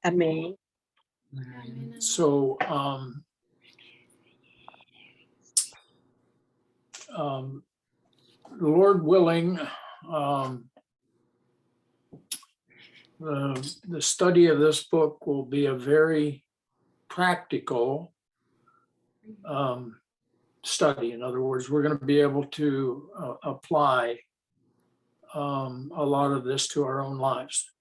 Amén. Amén. So, Lord willing, the study of this book will be a very practical study. In other words, we're going to be able to apply a lot of this to our own lives.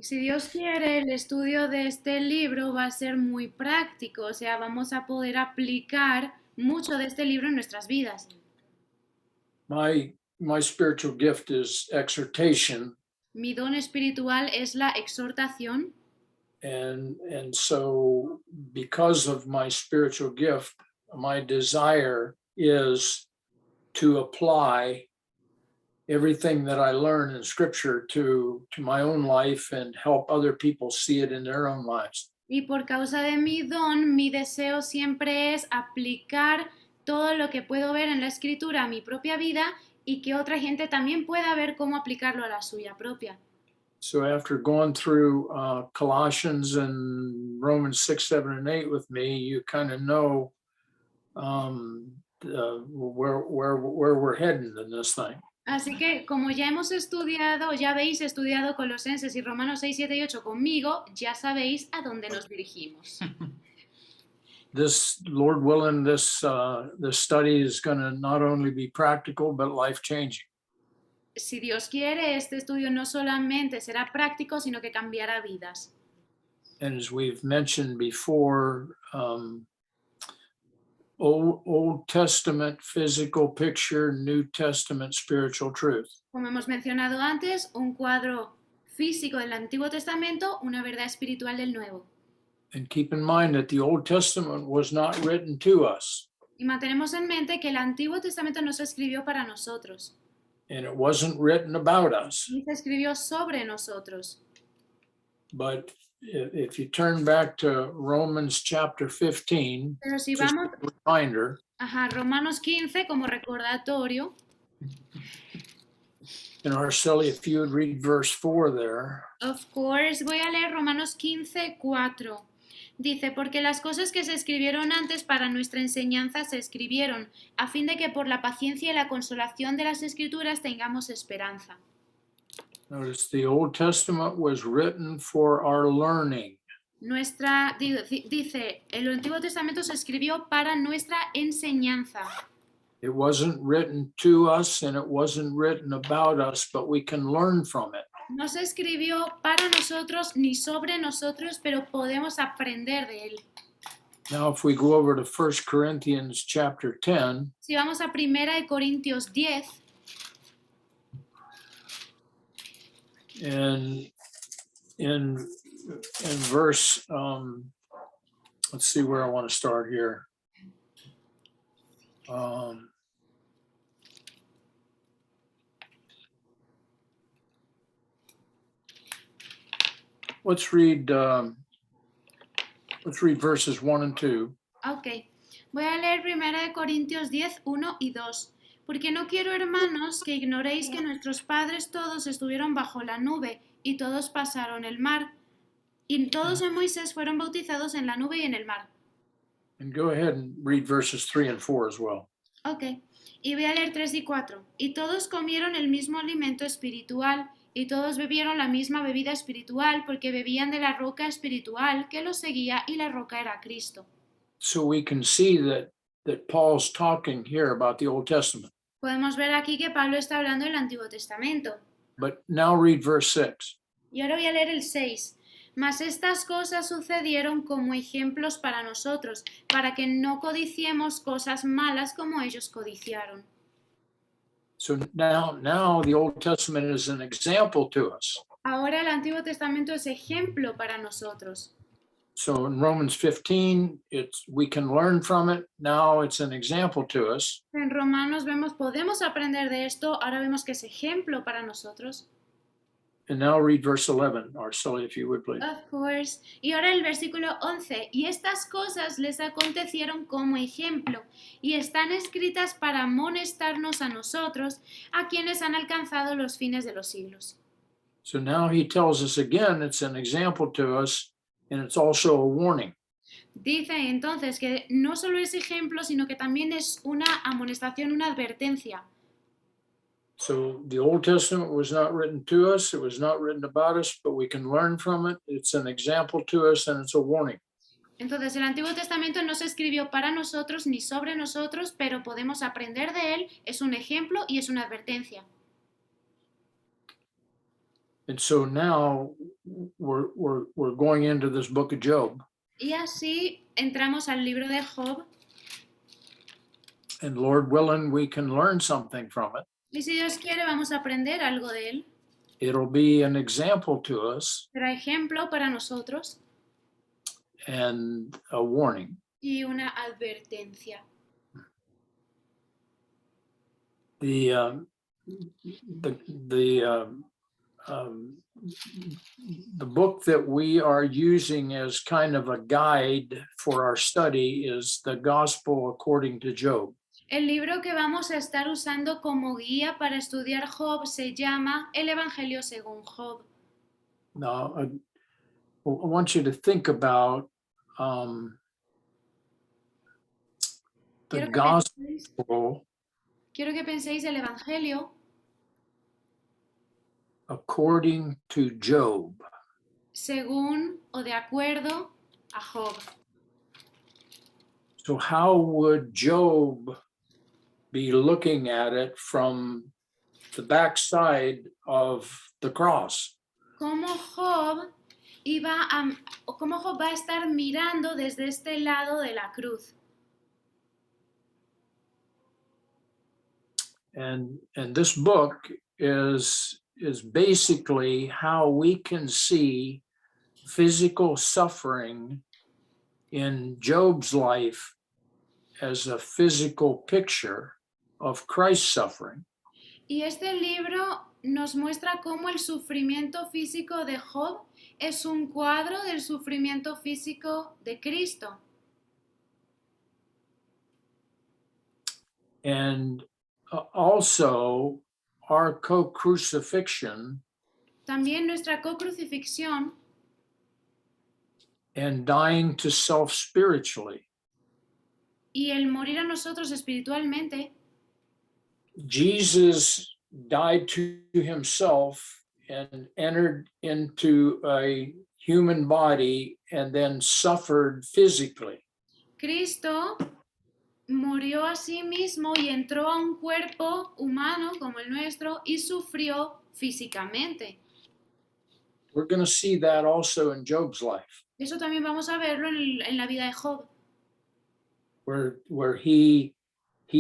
Si Dios quiere, el estudio de este libro va a ser muy práctico, o sea, vamos a poder aplicar mucho de este libro en nuestras vidas. My spiritual gift is exhortation, Mi don espiritual es la exhortación and so because of my spiritual gift, my desire is to apply everything that I learn in Scripture to my own life and help other people see it in their own lives. y por causa de mi don, mi deseo siempre es aplicar todo lo que puedo ver en la Escritura a mi propia vida y que otra gente también pueda ver cómo aplicarlo a la suya propia. So after going through Colossians and Romans 6, 7, and 8 with me, you kind of know where we're heading in this thing. Así que como ya hemos estudiado, ya habéis estudiado Colosenses y Romanos 6, 7 y 8 conmigo, ya sabéis a dónde nos dirigimos. This, Lord willing, this study is going to not only be practical, but life-changing. Si Dios quiere, este estudio no solamente será práctico, sino que cambiará vidas. And as we've mentioned before, Old Testament physical picture, New Testament spiritual truth. Como hemos mencionado antes, un cuadro físico del Antiguo Testamento, una verdad espiritual del Nuevo. And keep in mind that the Old Testament was not written to us, Y mantenemos en mente que el Antiguo Testamento no se escribió para nosotros, and it wasn't written about us. ni se escribió sobre nosotros. But if you turn back to Romans chapter 15, Pero si just vamos a reminder, a Romanos 15 como recordatorio, and Araceli, if you would read verse 4 there. of course, voy a leer Romanos 15, 4. Dice, porque las cosas que se escribieron antes para nuestra enseñanza se escribieron, a fin de que por la paciencia y la consolación de las Escrituras tengamos esperanza. Notice the Old Testament was written for our learning. Dice, el Antiguo Testamento se escribió para nuestra enseñanza. It wasn't written to us and it wasn't written about us, but we can learn from it. No se escribió para nosotros ni sobre nosotros, pero podemos aprender de él. Now, if we go over to 1 Corinthians chapter 10, Si vamos a 1 Corintios 10, and in verse, let's see where I want to start here. Let's read verses 1 and 2. ok. Voy a leer 1 Corintios 10, 1 y 2. Porque no quiero, hermanos, que ignoréis que nuestros padres todos estuvieron bajo la nube y todos pasaron el mar. Y todos en Moisés fueron bautizados en la nube y en el mar. And go ahead and read verses 3 and 4 as well. Ok. Y voy a leer 3 y 4. Y todos comieron el mismo alimento espiritual y todos bebieron la misma bebida espiritual porque bebían de la roca espiritual que los seguía y la roca era Cristo. So we can see that Paul's talking here about the Old Testament. Podemos ver aquí que Pablo está hablando del Antiguo Testamento. But now read verse 6. Y ahora voy a leer el 6. Mas estas cosas sucedieron como ejemplos para nosotros, para que no codiciemos cosas malas como ellos codiciaron. So now the Old Testament is an example to us. Ahora el Antiguo Testamento es ejemplo para nosotros. So in Romans 15, we can learn from it. Now it's an example to us. En Romanos podemos aprender de esto, ahora vemos que es ejemplo para nosotros. And now read verse 11, Araceli, if you would please. Of course. Y ahora el versículo 11. Y estas cosas les acontecieron como ejemplo y están escritas para amonestarnos a nosotros, a quienes han alcanzado los fines de los siglos. So now he tells us again, it's an example to us and it's also a warning. Dice entonces que no solo es ejemplo, sino que también es una amonestación, una advertencia. So the Old Testament was not written to us, it was not written about us, but we can learn from it. It's an example to us and it's a warning. Entonces, el Antiguo Testamento no se escribió para nosotros ni sobre nosotros, pero podemos aprender de él, es un ejemplo y es una advertencia. And so now we're going into this book of Job. Y así entramos al libro de Job. And Lord willing, we can learn something from it. Y si Dios quiere, vamos a aprender algo de él. It'll be an example to us Será ejemplo para nosotros and a warning. y una advertencia. The book that we are using as kind of a guide for our study is the Gospel according to Job. El libro que vamos a estar usando como guía para estudiar Job se llama El Evangelio según Job. Now, I want you to think about the Quiero que Gospel Quiero que penséis el Evangelio according to Job. según o de acuerdo a Job. So how would Job be looking at it from the backside of the cross? ¿Cómo Job va a estar mirando desde este lado de la cruz? And this book is basically how we can see physical suffering in Job's life as a physical picture of Christ's suffering. Y este libro nos muestra cómo el sufrimiento físico de Job es un cuadro del sufrimiento físico de Cristo. And also our co-crucifixion También nuestra co-crucifixión and dying to self spiritually. y el morir a nosotros espiritualmente. Jesus died to himself and entered into a human body and then suffered physically. Cristo murió a sí mismo y entró a un cuerpo humano como el nuestro y sufrió físicamente. We're going to see that also in Job's life, Eso también vamos a verlo en la vida de Job, where he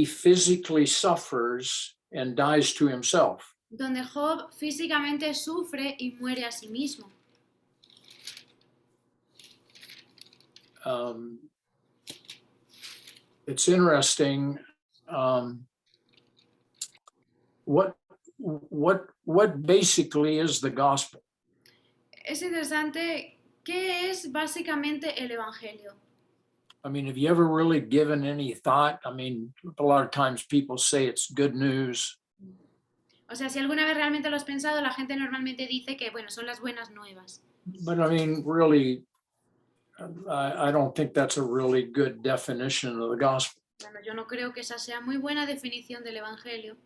physically suffers and dies to himself. donde Job físicamente sufre y muere a sí mismo. It's interesting. What basically is the gospel? Es interesante, ¿qué es básicamente el Evangelio? I mean, have you ever really given any thought? I mean, a lot of times people say it's good news. O sea, si alguna vez realmente lo has pensado, la gente normalmente dice que, bueno, son las buenas nuevas. But I mean, really, I don't think that's a really good definition of the gospel. Bueno, yo no creo que esa sea muy buena definición del Evangelio.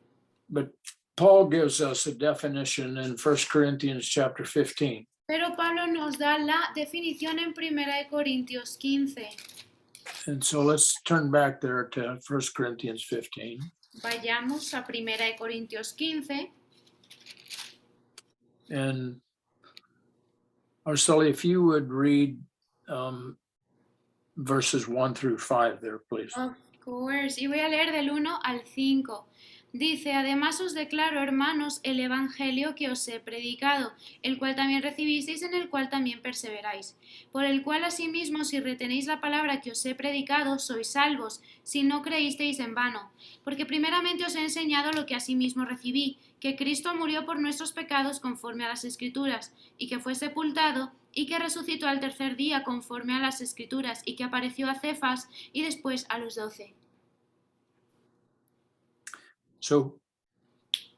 But Paul gives us a definition in 1 Corinthians chapter 15. Pero Pablo nos da la definición en 1 Corintios 15. And so let's turn back there to 1 Corinthians 15. Vayamos a 1 Corintios 15. And Arceli, if you would read verses 1 through 5 there, please. Of course. Y voy a leer del 1 al 5. Dice, además os declaro, hermanos, el evangelio que os he predicado, el cual también recibisteis, en el cual también perseveráis, por el cual asimismo, si retenéis la palabra que os he predicado, sois salvos, si no creísteis en vano. Porque primeramente os he enseñado lo que asimismo recibí, que Cristo murió por nuestros pecados conforme a las Escrituras, y que fue sepultado, y que resucitó al tercer día conforme a las Escrituras, y que apareció a Cefas y después a los 12. So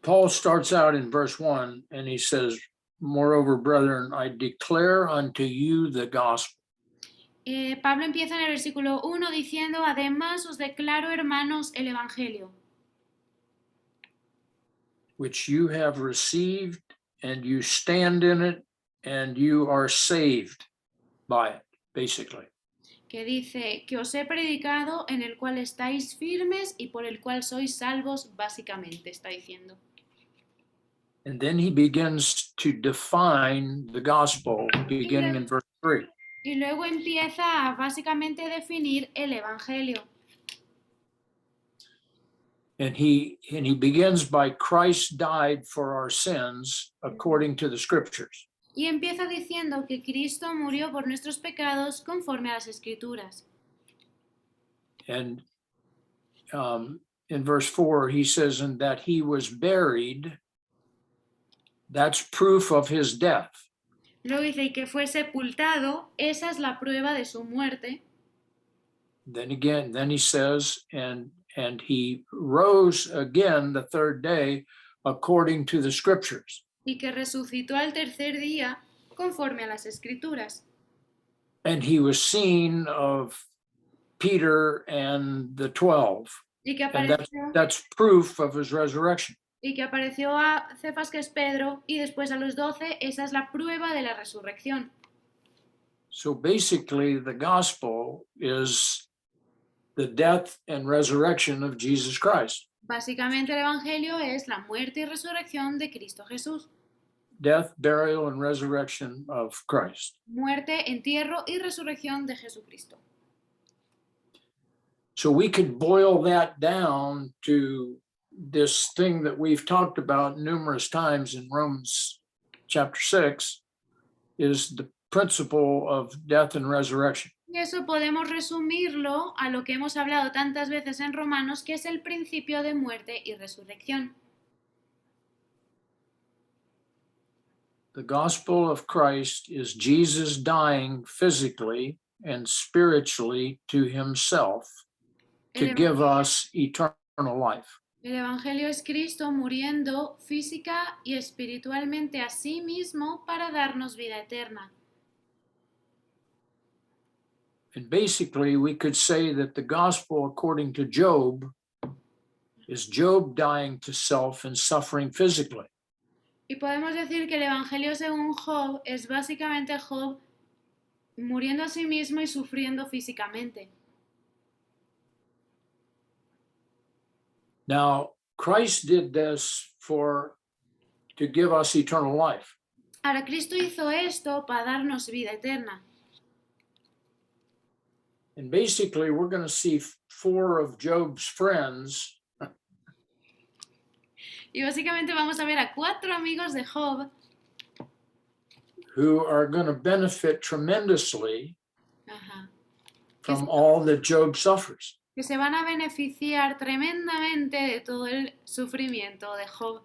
Paul starts out in verse 1 and he says, moreover, brethren, I declare unto you the gospel, Pablo empieza en el versículo 1 diciendo, además os declaro, hermanos, el Evangelio, which you have received, and you stand in it, and you are saved by it, basically. que dice que os he predicado, en el cual estáis firmes y por el cual sois salvos, básicamente, está diciendo. And then he begins to define the gospel, beginning in verse 3. Y luego empieza a básicamente definir el Evangelio. And he begins by Christ died for our sins according to the scriptures. Y empieza diciendo que Cristo murió por nuestros pecados conforme a las Escrituras. And in verse 4, he says, and that he was buried. That's proof of his death. Luego dice, y que fue sepultado, esa es la prueba de su muerte. Then he says, and he rose again the third day according to the scriptures. Y que resucitó al tercer día conforme a las Escrituras. And he was seen of Peter and the 12. Y que And apareció, that's proof of his resurrection. a Cefas, que es Pedro, y después a los 12, esa es la prueba de la resurrección. So basically, the gospel is the death and resurrection of Jesus Christ. Básicamente el Evangelio es la muerte y resurrección de Cristo Jesús. Death, burial, and resurrection of Christ. Muerte, entierro y resurrección de Jesucristo. So we could boil that down to this thing that we've talked about numerous times in Romans chapter 6, is the principle of death and resurrection. Y eso podemos resumirlo a lo que hemos hablado tantas veces en Romanos, que es el principio de muerte y resurrección. The gospel of Christ is Jesus dying physically and spiritually to himself to give us eternal life. El Evangelio es Cristo muriendo física y espiritualmente a sí mismo para darnos vida eterna. And basically, we could say that the gospel, according to Job, is Job dying to self and suffering physically. Y podemos decir que el Evangelio según Job es básicamente Job muriendo a sí mismo y sufriendo físicamente. Now, Christ did this to give us eternal life. Ahora, Cristo hizo esto para darnos vida eterna. And basically, we're going to see 4 of Job's friends Y básicamente vamos a ver a 4 amigos de Job who are going to benefit tremendously ajá, from all that Job suffers. que se van a beneficiar tremendamente de todo el sufrimiento de Job.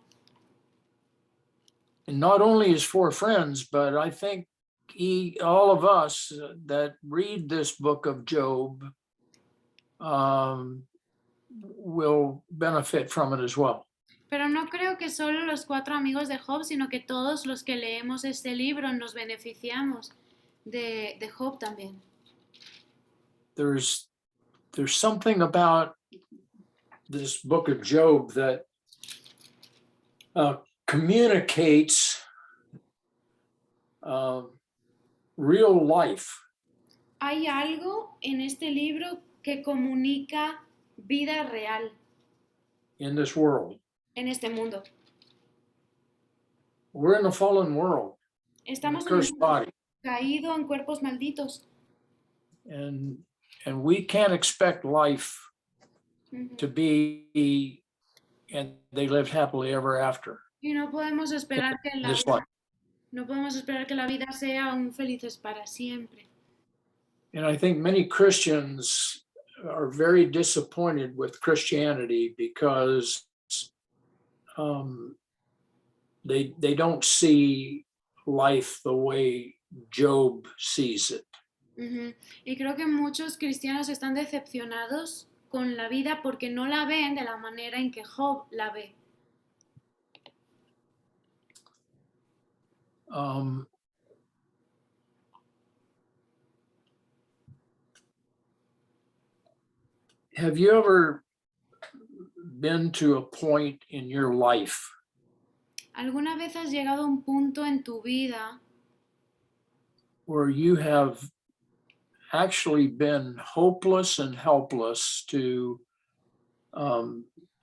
And not only his 4 friends, but I think all of us that read this book of Job will benefit from it as well. Pero no creo que solo los 4 amigos de Job, sino que todos los que leemos este libro nos beneficiamos de Job también. There's something about this book of Job that communicates real life. Hay algo en este libro que comunica vida real In this world. en este mundo. We're in a fallen world, Estamos a en un cursed mundo body, caído en cuerpos malditos. and we can't expect life to be, and they lived happily ever after. Y no podemos esperar que la This vida, life. no podemos esperar que la vida sea un felices para siempre. And I think many Christians are very disappointed with Christianity because they don't see life the way Job sees it. Y creo que muchos cristianos están decepcionados con la vida porque no la ven de la manera en que Job la ve. Um, have you ever been to a point in your life ¿Alguna vez has llegado a un punto en tu vida where you have actually been hopeless and helpless to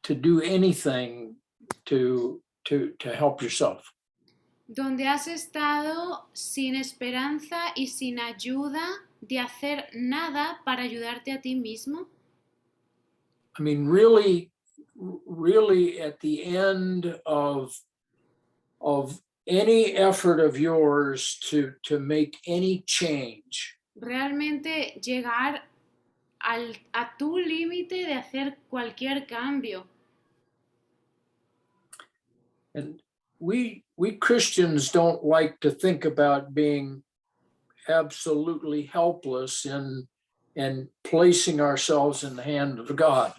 do anything to help yourself? donde has estado sin esperanza y sin ayuda de hacer nada para ayudarte a ti mismo? I mean, really, really at the end of any effort of yours to make any change, Realmente llegar a tu límite de hacer cualquier cambio. and we Christians don't like to think about being absolutely helpless and placing ourselves in the hand of God.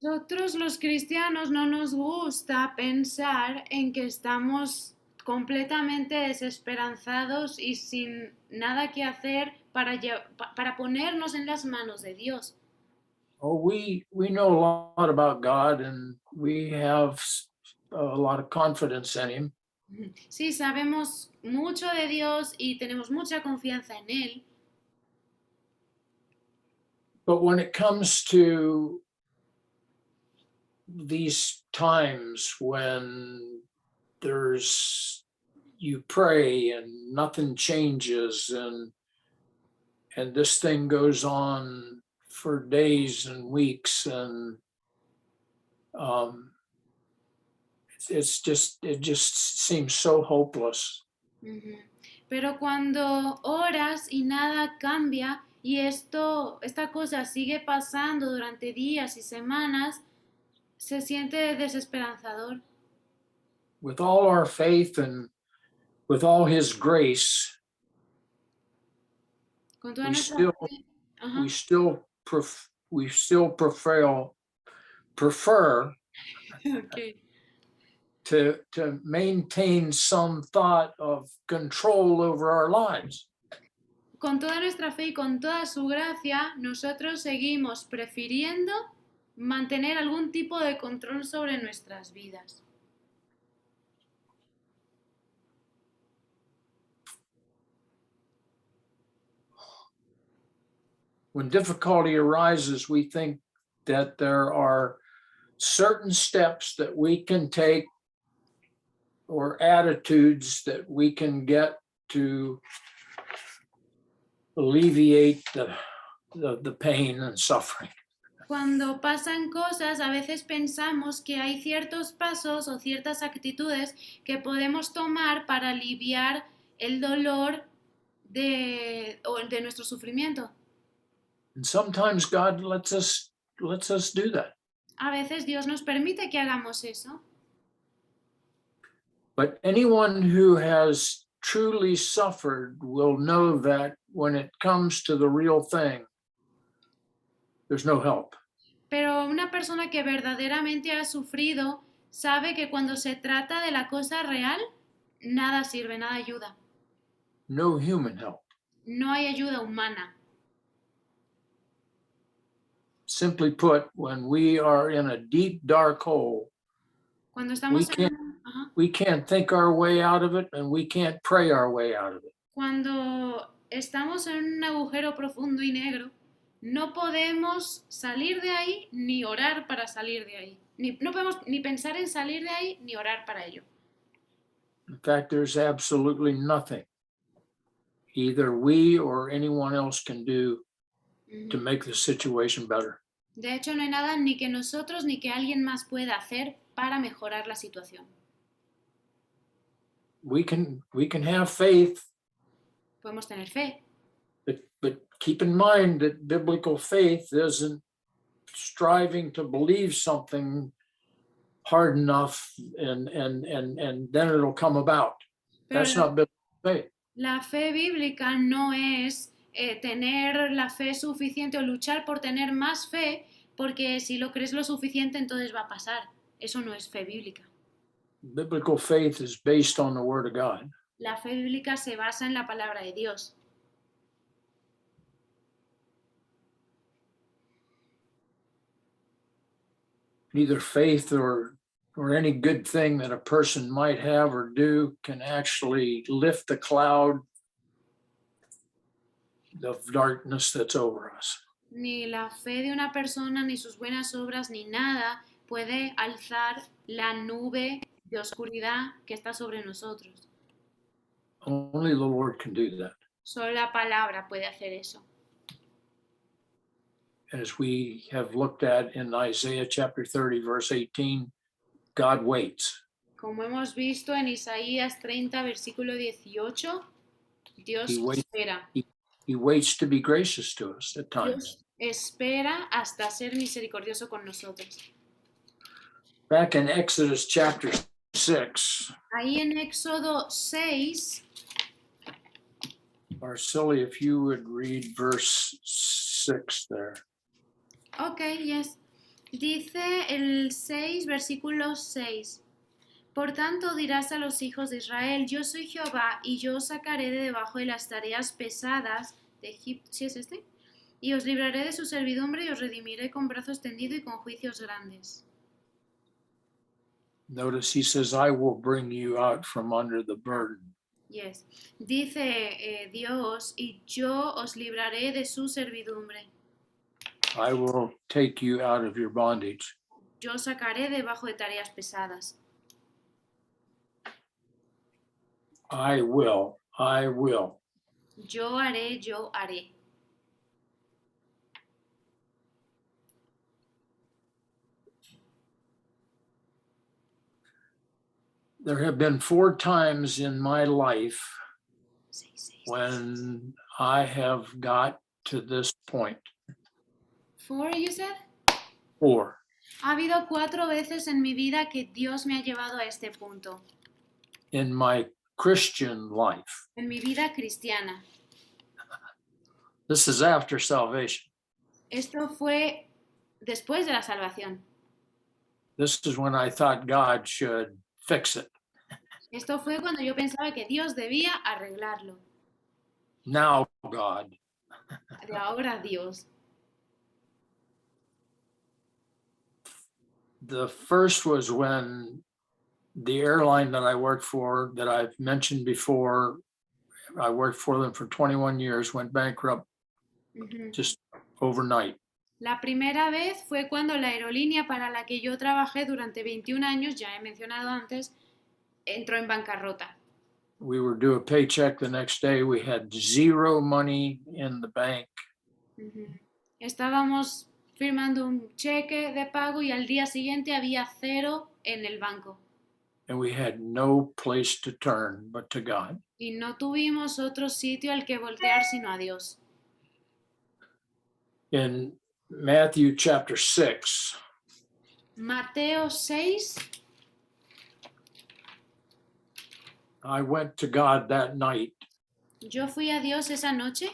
Nosotros los cristianos no nos gusta pensar en que estamos completamente desesperanzados y sin nada que hacer para ponernos en las manos de Dios. Oh, we know a lot about God and we have a lot of confidence in Him, Sí, sabemos mucho de Dios y tenemos mucha confianza en Él, but when it comes to these times when you pray and nothing changes and this thing goes on for days and weeks and it just seems so hopeless. Ujú. Pero cuando oras y nada cambia y esta cosa sigue pasando durante días y semanas, se siente desesperanzador. With all our faith and with all His grace, Con toda we nuestra still fe. Ajá. we still prefer Ok. to maintain some thought of control over our lives. Con toda nuestra fe y con toda su gracia, nosotros seguimos prefiriendo mantener algún tipo de control sobre nuestras vidas. When difficulty arises, we think that there are certain steps that we can take or attitudes that we can get to alleviate the pain and suffering. Cuando pasan cosas, a veces pensamos que hay ciertos pasos o ciertas actitudes que podemos tomar para aliviar el dolor de nuestro sufrimiento. And sometimes God lets us do that. A veces Dios nos permite que hagamos eso. But anyone who has truly suffered will know that when it comes to the real thing, there's no help. Pero una persona que verdaderamente ha sufrido sabe que cuando se trata de la cosa real, nada sirve, nada ayuda. No human help. No hay ayuda humana. Simply put, when we are in a deep, dark hole, Cuando estamos we can't think our way out of it and we can't pray our way out of it. Cuando estamos en un agujero profundo y negro, no podemos salir de ahí ni orar para salir de ahí. No podemos ni pensar en salir de ahí ni orar para ello. In fact, there's absolutely nothing either we or anyone else can do to make the situation better. De hecho, no hay nada ni que nosotros ni que alguien más pueda hacer para mejorar la situación. We can have faith, Podemos tener fe, but keep in mind that biblical faith isn't striving to believe something hard enough and then it'll come about. That's not biblical faith. La fe bíblica no es tener la fe suficiente o luchar por tener más fe, porque si lo crees lo suficiente entonces va a pasar. Eso no es fe bíblica. Biblical faith is based on the Word of God. La fe bíblica se basa en la palabra de Dios. Neither faith or any good thing that a person might have or do can actually lift the cloud of darkness that's over us. Ni la fe de una persona, ni sus buenas obras, ni nada puede alzar la nube de oscuridad que está sobre nosotros. Only the Lord can do that. Solo la palabra puede hacer eso. As we have looked at in Isaiah chapter 30, verse 18, God waits. Como hemos visto en Isaías 30, versículo 18, Dios He waits. espera. He waits to be gracious to us at times. Dios espera hasta ser misericordioso con nosotros. Back in Exodus chapter 6, Ahí en Éxodo 6, Arceli, if you would read verse 6 there. ok, yes. Dice el 6, versículo 6. Por tanto dirás a los hijos de Israel, yo soy Jehová, y yo os sacaré de debajo de las tareas pesadas de Egipto. ¿Sí es este? Y os libraré de su servidumbre y os redimiré con brazo extendido y con juicios grandes. Notice he says, I will bring you out from under the burden. Yes. Dice Dios, y yo os libraré de su servidumbre. I will take you out of your bondage. Yo os sacaré debajo de tareas pesadas. I will. I will. Yo haré, yo haré. There have been 4 times in my life Seis. when I have got to this point. 4, you said? 4. Ha habido 4 veces en mi vida que Dios me ha llevado a este punto. In my Christian life. En mi vida cristiana. This is after salvation. Esto fue después de la salvación. This is when I thought God should fix it. Esto fue cuando yo pensaba que Dios debía arreglarlo. Now, God. De ahora Dios. The first was when the airline that I worked for, that I've mentioned before, I worked for them for 21 years, went bankrupt just overnight. La primera vez fue cuando la aerolínea para la que yo trabajé durante 21 años, ya he mencionado antes, entró en bancarrota. We were due a paycheck the next day. We had zero money in the bank. Estábamos firmando un cheque de pago y al día siguiente había 0 en el banco. And we had no place to turn but to God. Y no tuvimos otro sitio al que voltear sino a Dios. In Matthew chapter 6, Mateo 6, I went to God that night yo fui a Dios esa noche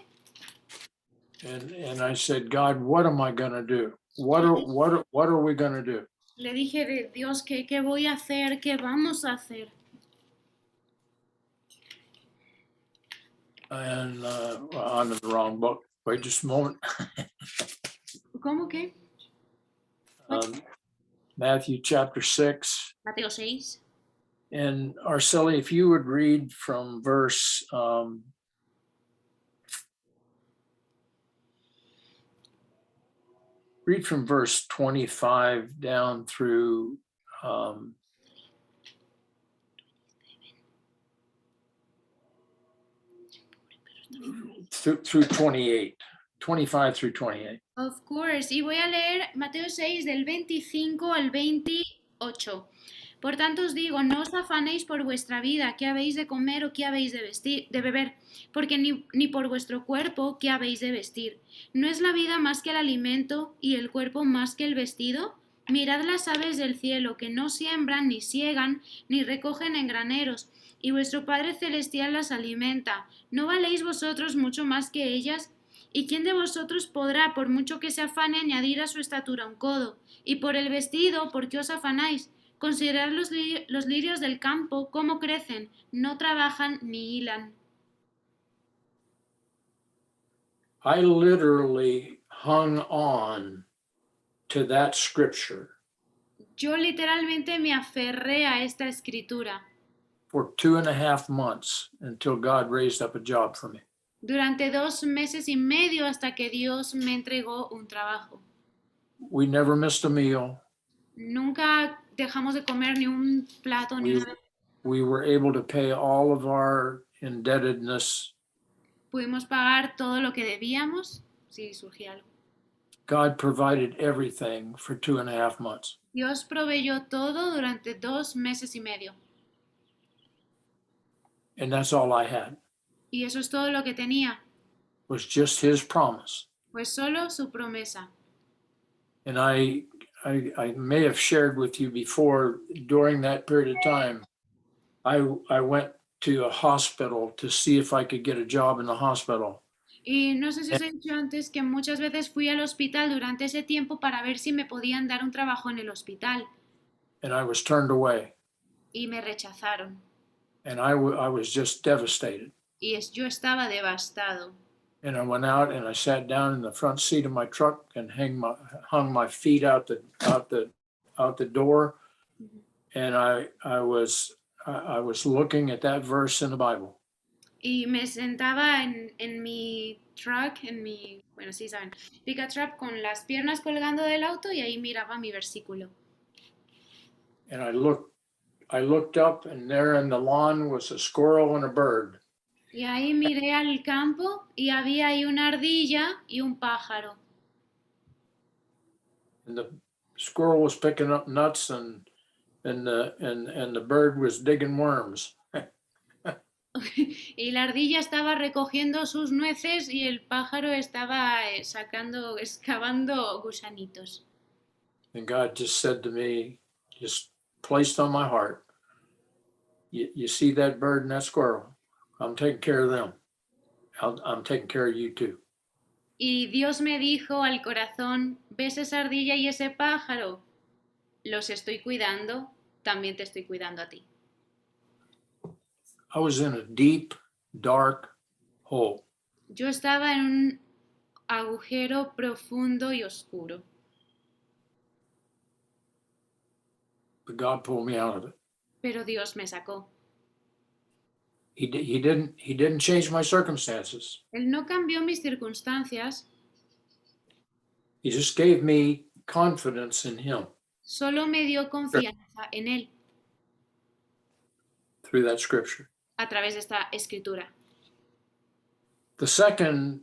and I said, God, what am I going to do? What are we going to do? le dije de Dios, ¿qué voy a hacer? ¿Qué vamos a hacer? And I'm in the wrong book. Wait just a moment. ¿Cómo que? Matthew chapter 6. Mateo 6. And Arceli, if you would read from verse read from verse 25 down through through 28, 25 through 28. Of course. Y voy a leer Mateo 6 del 25 al 28. Por tanto os digo, no os afanéis por vuestra vida, qué habéis de comer o qué habéis de beber, porque ni por vuestro cuerpo qué habéis de vestir. ¿No es la vida más que el alimento y el cuerpo más que el vestido? Mirad las aves del cielo, que no siembran, ni siegan, ni recogen en graneros, y vuestro Padre Celestial las alimenta. ¿No valéis vosotros mucho más que ellas? ¿Y quién de vosotros podrá, por mucho que se afane, añadir a su estatura un codo? Y por el vestido, ¿por qué os afanáis? Considerad los lirios del campo, cómo crecen, no trabajan ni hilan. I literally hung on to that scripture Yo literalmente me aferré a esta escritura for 2.5 months until God raised up a job for me. durante 2 meses y medio hasta que Dios me entregó un trabajo. We never missed a meal. Nunca dejamos de comer ni un plato ni We, una vez. we were able to pay all of our indebtedness. Pudimos pagar todo lo que debíamos si surgía algo. God provided everything for 2.5 months. Dios proveyó todo durante 2 meses y medio. And that's all I had, Y eso es todo lo que tenía, was just his promise. pues solo su promesa. And I may have shared with you before, during that period of time, I went to a hospital to see if I could get a job in the hospital. Y no sé si os he dicho antes que muchas veces fui al hospital durante ese tiempo para ver si me podían dar un trabajo en el hospital And I was turned away. y me rechazaron. And I was just devastated. Y yo estaba devastado. And I went out and I sat down in the front seat of my truck and hung my feet out the door. And I was looking at that verse in the Bible. Y me sentaba en mi truck, bueno, sí saben, pickup truck con las piernas colgando del auto y ahí miraba mi versículo. And I looked up, and there in the lawn was a squirrel and a bird. Y ahí miré al campo y había ahí una ardilla y un pájaro. And the squirrel was picking up nuts, and the bird was digging worms. Y la ardilla estaba recogiendo sus nueces y el pájaro estaba excavando gusanitos. And God just said to me, just placed on my heart, you see that bird and that squirrel? I'm taking care of them. I'm taking care of you too. Y Dios me dijo al corazón, ¿ves esa ardilla y ese pájaro? Los estoy cuidando, también te estoy cuidando a ti. I was in a deep, dark hole. Yo estaba en un agujero profundo y oscuro, But God pulled me out of it. pero Dios me sacó. He didn't change my circumstances. Él no cambió mis circunstancias, He just gave me confidence in him solo me dio confianza en Él through that scripture. a través de esta escritura. The second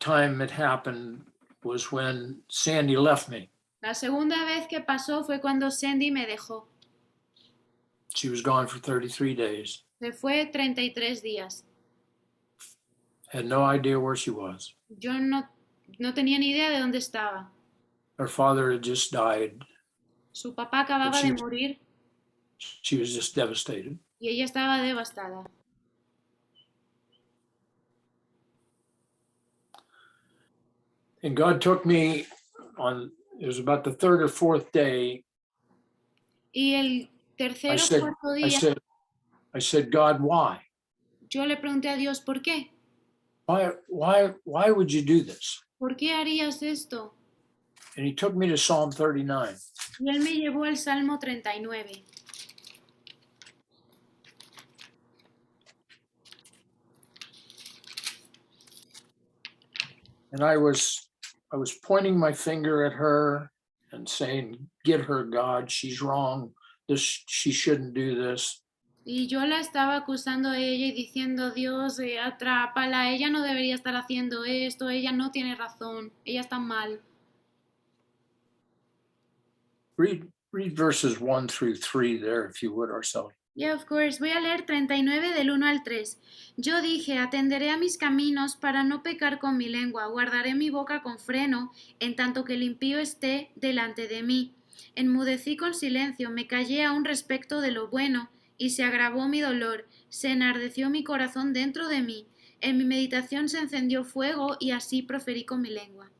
time it happened was when Sandy left me. La segunda vez que pasó fue cuando Sandy me dejó. She was gone for 33 days. Se fue 33 días. Had no idea where she was. Yo no tenía ni idea de dónde estaba. Her father had just died. Su papá acababa de morir She was just devastated. y ella estaba devastada. And God took me on, it was about the third or fourth day. Y el tercero o cuarto día, I said, God, why? yo le pregunté a Dios, ¿por qué? Why would you do this? ¿Por qué harías esto? And he took me to Psalm 39. Y él me llevó al Salmo 39. And I was pointing my finger at her and saying, get her, God, she's wrong. She shouldn't do this. Y yo la estaba acusando a ella y diciendo, Dios, atrápala, ella no debería estar haciendo esto, ella no tiene razón, ella está mal. Read verses 1 through 3 there, if you would, Arceli. Yeah, of course. Voy a leer 39 del 1 al 3. Yo dije, atenderé a mis caminos para no pecar con mi lengua, guardaré mi boca con freno, en tanto que el impío esté delante de mí. Enmudecí con silencio, me callé aún respecto de lo bueno, y se agravó mi dolor, se enardeció mi corazón dentro de mí. En mi meditación se encendió fuego, y así proferí con mi lengua.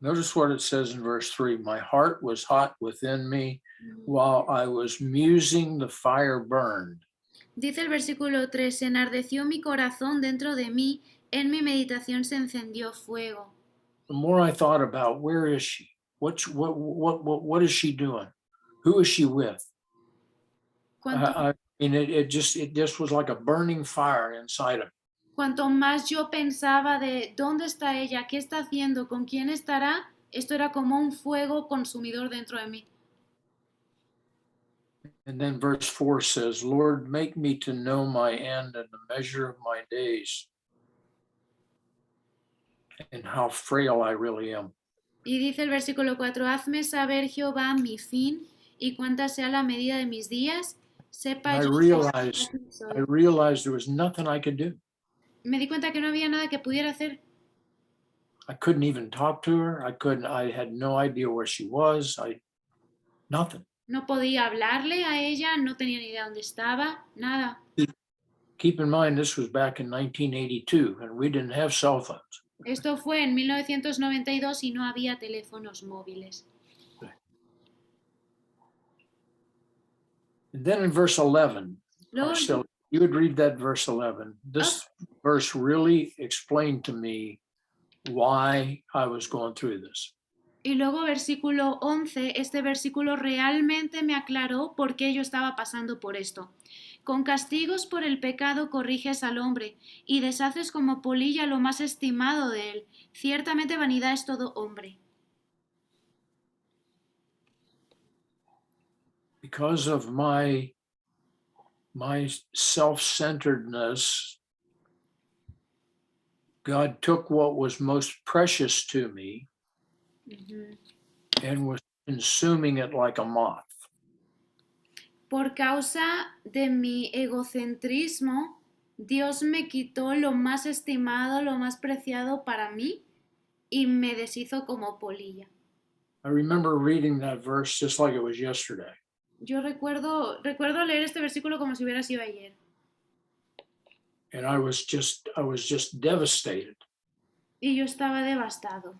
Notice what it says in verse 3. My heart was hot within me while I was musing, the fire burned. Dice el versículo 3, se enardeció mi corazón dentro de mí, en mi meditación se encendió fuego. The more I thought about where is she? What is she doing? Who is she with? Cuanto, It just was like a burning fire inside of me. cuanto más yo pensaba de dónde está ella, qué está haciendo, con quién estará, esto era como un fuego consumidor dentro de mí. And then verse 4 says, Lord, make me to know my end and the measure of my days and how frail I really am. Y dice el versículo 4, hazme saber, Jehová, mi fin y cuánta sea la medida de mis días, sepa And yo I quién soy. realized there was nothing I could do. Me di cuenta que no había nada que pudiera hacer. I couldn't even talk to her. I had no idea where she was. Nothing. No podía hablarle a ella, no tenía ni idea dónde estaba, nada. Keep in mind, this was back in 1982 and we didn't have cell phones. Esto fue en 1992 y no había teléfonos móviles. And then in verse 11, Luego, Marcel, you would read that verse 11. This verse really explained to me why I was going through this. y luego versículo 11, este versículo realmente me aclaró por qué yo estaba pasando por esto. Con castigos por el pecado corriges al hombre y deshaces como polilla lo más estimado de él. Ciertamente vanidad es todo hombre. Because of my self-centeredness, God took what was most precious to me and was consuming it like a moth. Por causa de mi egocentrismo, Dios me quitó lo más estimado, lo más preciado para mí y me deshizo como polilla. I remember reading that verse just like it was yesterday. Yo recuerdo leer este versículo como si hubiera sido ayer. And I was just devastated. Y yo estaba devastado.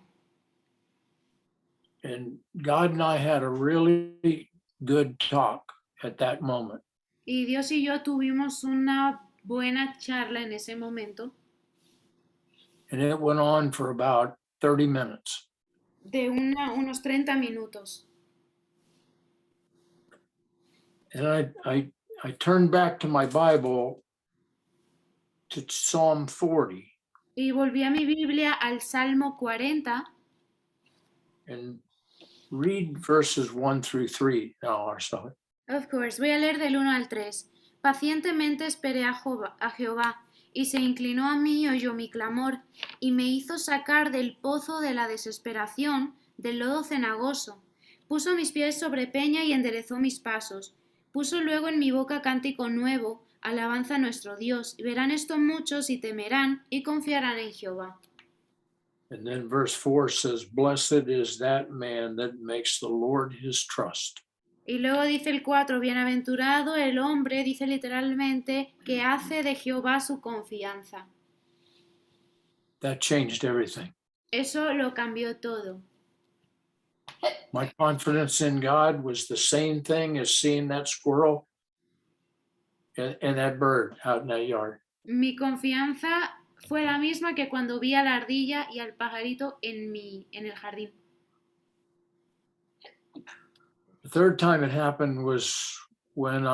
And God and I had a really good talk at that moment. Y Dios y yo tuvimos una buena charla en ese momento. And it went on for about 30 minutes. De unos 30 minutos. And I turned back to my Bible to Psalm 40. Y volví a mi Biblia al Salmo 40. And read verses 1 through 3 now, Marcelo. Of course, voy a leer del 1 al 3. Pacientemente esperé a Jehová, y se inclinó a mí y oyó mi clamor, y me hizo sacar del pozo de la desesperación, del lodo cenagoso. Puso mis pies sobre peña y enderezó mis pasos. Puso luego en mi boca cántico nuevo, alabanza a nuestro Dios. Verán esto muchos y temerán y confiarán en Jehová. And then verse 4 says, Blessed is that man that makes the Lord his trust. Y luego dice el 4, bienaventurado el hombre, dice literalmente, que hace de Jehová su confianza. That changed everything. Eso lo cambió todo. My confidence in God was the same thing as seeing that squirrel and that bird out in that yard. Mi confianza fue la misma que cuando vi a la ardilla y al pajarito en el jardín. The third time it happened was when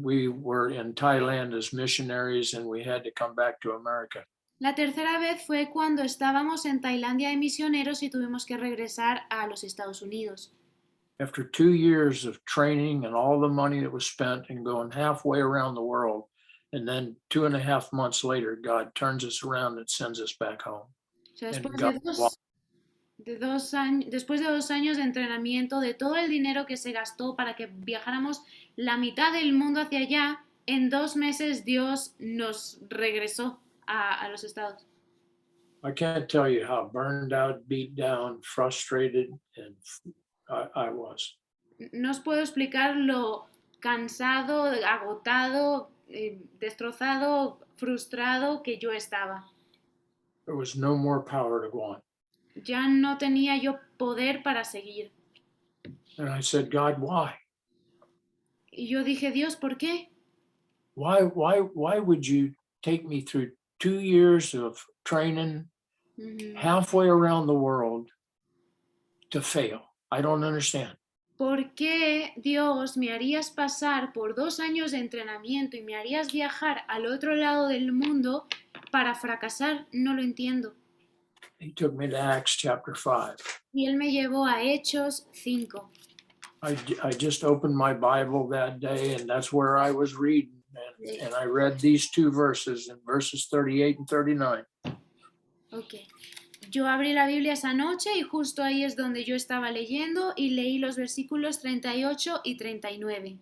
we were in Thailand as missionaries and we had to come back to America. La tercera vez fue cuando estábamos en Tailandia de misioneros y tuvimos que regresar a los Estados Unidos. After 2 years of training and all the money that was spent and going halfway around the world, and then 2.5 months later, God turns us around and sends us back home. O sea, después de 2 años de entrenamiento, de todo el dinero que se gastó para que viajáramos la mitad del mundo hacia allá, en 2 meses Dios nos regresó a los Estados. I can't tell you how burned out, beat down, frustrated, and I was. No os puedo explicar lo cansado, agotado, destrozado, frustrado que yo estaba. There was no more power to go on. Ya no tenía yo poder para seguir. And I said, God, why? Y yo dije, Dios, ¿por qué? Why would you take me through 2 years of training Ujú. halfway around the world to fail? I don't understand. ¿Por qué, Dios, me harías pasar por 2 años de entrenamiento y me harías viajar al otro lado del mundo para fracasar? No lo entiendo. He took me to Acts chapter 5. Y él me llevó a Hechos 5. I just opened my Bible that day, and that's where I was reading. And I read these two verses in verses 38 and 39. Ok. Yo abrí la Biblia esa noche y justo ahí es donde yo estaba leyendo y leí los versículos 38 y 39.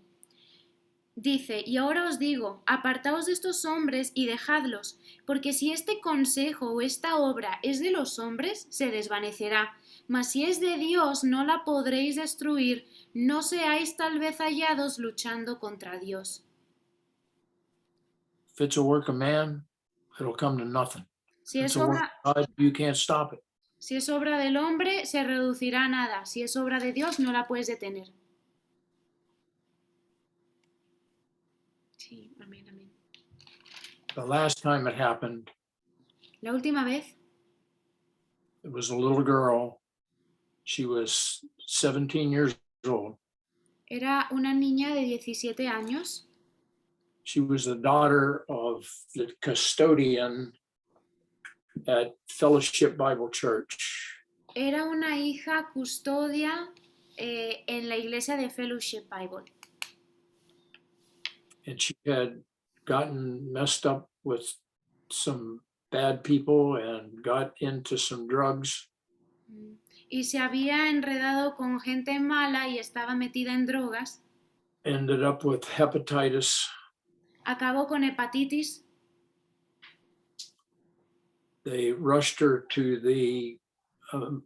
Dice, y ahora os digo, apartaos de estos hombres y dejadlos, porque si este consejo o esta obra es de los hombres, se desvanecerá, mas si es de Dios, no la podréis destruir, no seáis tal vez hallados luchando contra Dios. If it's a work of man, it'll come to nothing. Si If es it's a work obra, of God, you can't stop it. si es obra del hombre, se reducirá a nada, si es obra de Dios, no la puedes detener. Sí, amén, amén. The last time it happened, La última vez it was a little girl. She was 17 years old. era una niña de 17 años. She was the daughter of the custodian at Fellowship Bible Church. Era una hija custodia en la iglesia de Fellowship Bible. And she had gotten messed up with some bad people and got into some drugs. Y se había enredado con gente mala y estaba metida en drogas. Ended up with hepatitis. Acabó con hepatitis. They rushed her to